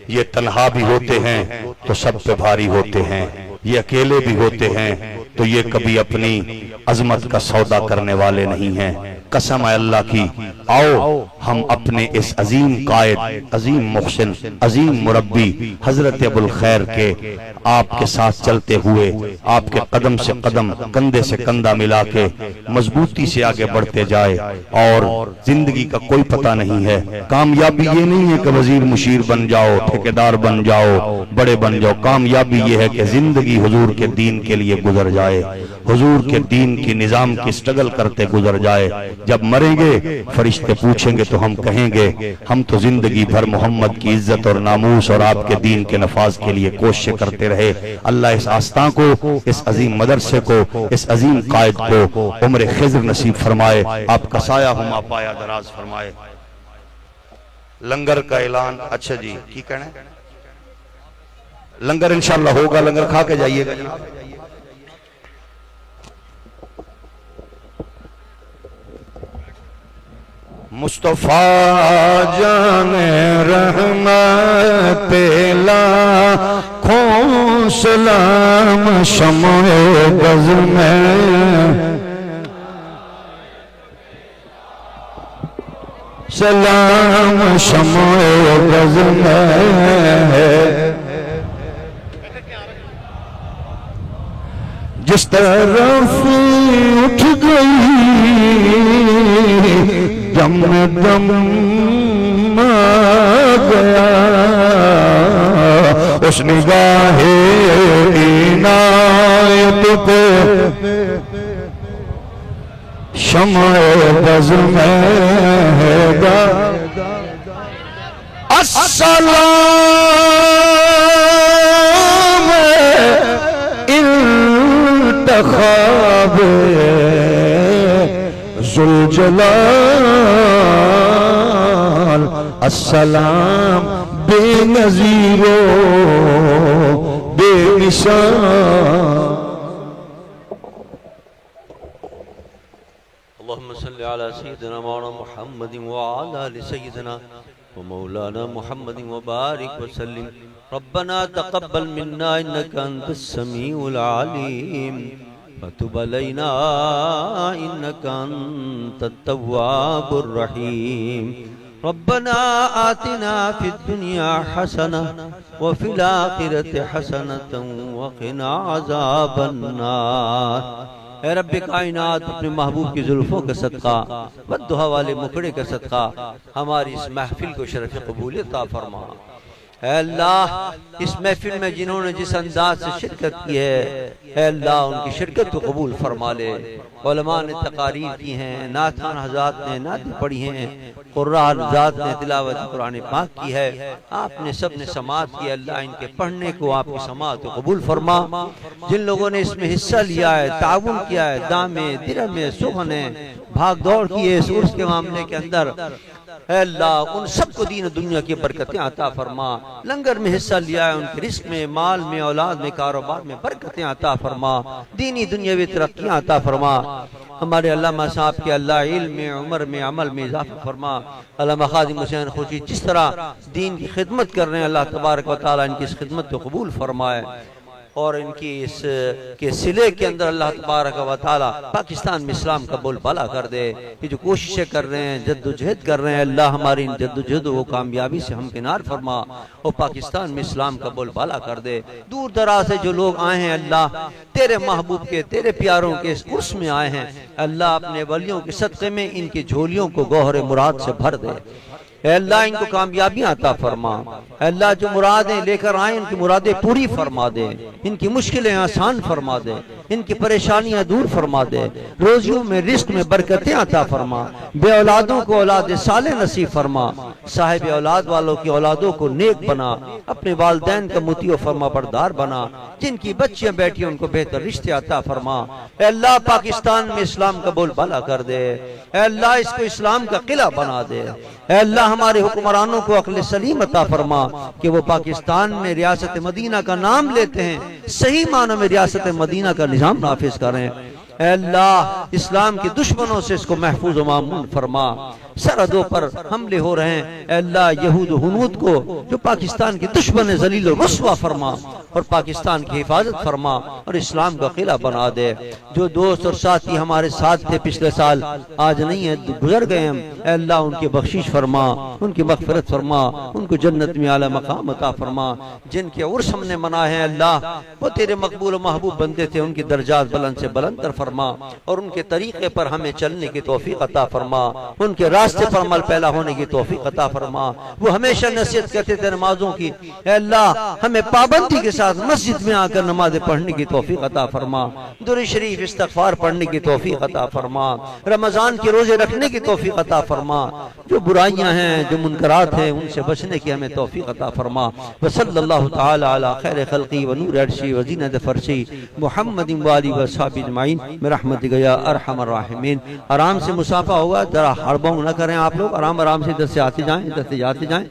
یہ تنہا بھی ہوتے ہیں تو سب پہ بھاری ہوتے ہیں، یہ اکیلے بھی ہوتے ہیں تو یہ کبھی اپنی عظمت کا سودا کرنے والے نہیں ہیں۔ قسم ہے اللہ کی، آؤ ہم اپنے اس عظیم قائد، عظیم محسن، عظیم مربی حضرت ابو الخیر کے آپ کے ساتھ چلتے ہوئے، آپ کے قدم سے قدم، کندھے سے کندھا ملا کے مضبوطی سے آگے بڑھتے جائے۔ اور زندگی کا کوئی پتہ نہیں ہے، کامیابی یہ نہیں ہے کہ وزیر مشیر بن جاؤ، ٹھیکیدار بن جاؤ، بڑے بن جاؤ۔ کامیابی یہ ہے کہ زندگی حضور کے دین کے لیے گزر جائے، حضور کے دین کی نظام کی سٹرگل کرتے گزر جائے۔ جب مریں گے فرشتے پوچھیں گے تو ہم کہیں گے ہم تو زندگی بھر محمد کی عزت اور ناموس اور آپ کے دین کے نفاذ کے لیے کوششیں کرتے رہے۔ اللہ اس آستان کو، اس عظیم مدرسے کو، اس عظیم قائد کو عمر خضر نصیب فرمائے، آپ کا سایہ ہما پایا دراز فرمائے۔ لنگر کا اعلان، اچھا جی کی کہنا ہے؟ لنگر انشاءاللہ ہوگا، لنگر کھا کے جائیے گا جناب۔ مصطفیٰ جان رحمت لاکھوں سلام شمع بز میں، سلام شمع بز میں، جس طرف اٹھ گئی دم دم آ گیا، اس نگاہ عنایت پہ شمع بز میں گا۔ السلام انتخاب ذوالجلال، السلام بے نظیر و بے مثال۔ اللهم صل على سيدنا مولانا محمد وعلى آل سيدنا ومولانا محمد وبارك وسلم۔ ربنا تقبل منا إنك أنت السميع العليم وتب علينا إنك أنت التواب الرحيم۔ ربنا آتنا في الدنيا حسنة وفي الآخرة حسنة وقنا عذاب النار۔ اے رب کائنات، اپنے محبوب کی زلفوں کا صدقہ، بددعا والے مکڑے کا صدقہ، ہماری اس محفل کو شرف قبول عطا فرما۔ اے اللہ اس محفل میں جنہوں نے جس انداز سے شرکت کی ہے اے اللہ ان کی شرکت کو قبول فرما لے۔ علماء نے تقاریر کی ہیں، نعتخوان حضرات نے نعتیں پڑھی ہیں، قراء حضرات نے تلاوت قرآن پاک کی ہے، آپ نے سب نے سماعت کی، اللہ ان کے پڑھنے کو آپ کی سماعت کو قبول فرما۔ جن لوگوں نے اس میں حصہ لیا ہے، تعاون کیا ہے، دامے درہمے سخنے بھاگ دوڑ کی ہے اس عرس کے معاملے کے اندر، اے اللہ ان سب کو دین و دنیا کی برکتیں عطا فرما۔ لنگر میں حصہ لیا ہے، ان کے رزق میں، مال میں، اولاد میں، کاروبار میں برکتیں عطا فرما، دینی دنیاوی ترقیاں عطا فرما۔ ہمارے علامہ صاحب کے اللہ علم میں، عمر میں، عمل میں اضافہ فرما۔ علامہ خادم حسین خوشی جس طرح دین کی خدمت کر رہے ہیں، اللہ تبارک و تعالیٰ ان کی اس خدمت کو قبول فرمائے، اور ان کی اس کے صلے کے اندر اللہ تبارک و تعالیٰ پاکستان میں اسلام کا بول بالا کر دے۔ یہ جو کوششیں کر رہے ہیں، جد و جہد کر رہے ہیں، اللہ ہماری ان جد و جہد و کامیابی سے ہمکنار فرما اور پاکستان میں اسلام کا بول بالا کر دے۔ دور دراز سے جو لوگ آئے ہیں اللہ تیرے محبوب کے، تیرے پیاروں کے اس عرس میں آئے ہیں، اللہ اپنے ولیوں کے صدقے میں ان کی جھولیوں کو گوہر مراد سے بھر دے۔ اے اللہ ان کو کامیابیاں عطا فرما۔ اے اللہ جو مرادیں لے کر آئیں ان کی مرادیں پوری فرما دے، ان کی مشکلیں آسان فرما دے، ان کی پریشانیاں دور فرما دے، روزیوں میں رزق میں برکتیں عطا فرما، بے اولادوں کو اولاد صالح نصیب فرما، صاحب اولاد والوں کی اولادوں کو نیک بنا، اپنے والدین کا مطیع و فرما بردار بنا، جن کی بچیاں بیٹھی ان کو بہتر رشتے عطا فرما۔ اے اللہ پاکستان میں اسلام کا بول بالا کر دے، اے اللہ اس کو اسلام کا قلعہ بنا دے، اے اللہ ہمارے حکمرانوں کو عقل سلیم عطا فرما کہ وہ پاکستان میں ریاست مدینہ کا نام لیتے ہیں، صحیح معنی میں ریاست مدینہ کا نظام نافذ کریں۔ اے اللہ اسلام کے دشمنوں سے اس کو محفوظ و مامون فرما۔ سرحدوں پر حملے ہو رہے ہیں، اے اللہ یہود و ہنود کو جو پاکستان کے دشمن ذلیل و رسوا فرما اور پاکستان کی حفاظت فرما اور اسلام کا قلعہ بنا دے۔ جو دوست اور ساتھی ہمارے ساتھ تھے پچھلے سال آج نہیں ہے، گزر گئے ہم، اے اللہ ان کی بخشش فرما، ان کی مغفرت فرما، ان کو جنت میں اعلی مقام عطا فرما۔ جن کے عرس ہم نے منائے ہیں اللہ وہ تیرے مقبول و محبوب بندے تھے، ان کی درجات بلند سے بلند تر فرما اور ان کے طریقے پر ہمیں چلنے کی توفیق عطا فرما، ان کے راستے پر عمل پیلا ہونے کی توفیق عطا فرما۔ وہ ہمیشہ نصیحت کرتے تھے نمازوں کی، اے اللہ ہمیں پابندی کے ساتھ مسجد میں آ کر نمازیں پڑھنے کی توفیق عطا فرما، درود شریف استغفار پڑھنے کی توفیق عطا فرما، رمضان کے روزے رکھنے کی توفیق عطا فرما، جو برائیاں ہیں جو منکرات ہیں ان سے بچنے کی ہمیں توفیق عطا فرما۔ وصلی اللہ تعالی علی خیر خلقی و نور عرشی و زینت فرشی محمد و آلہ و صحبہ اجمعین برحمتک یا ارحم الراحمین۔ آرام سے مصافحہ ہوگا، ذرا ہڑبڑ نہ کریں آپ لوگ، آرام سے ادھر سے آتے جائیں، ادھر سے جاتے جائیں۔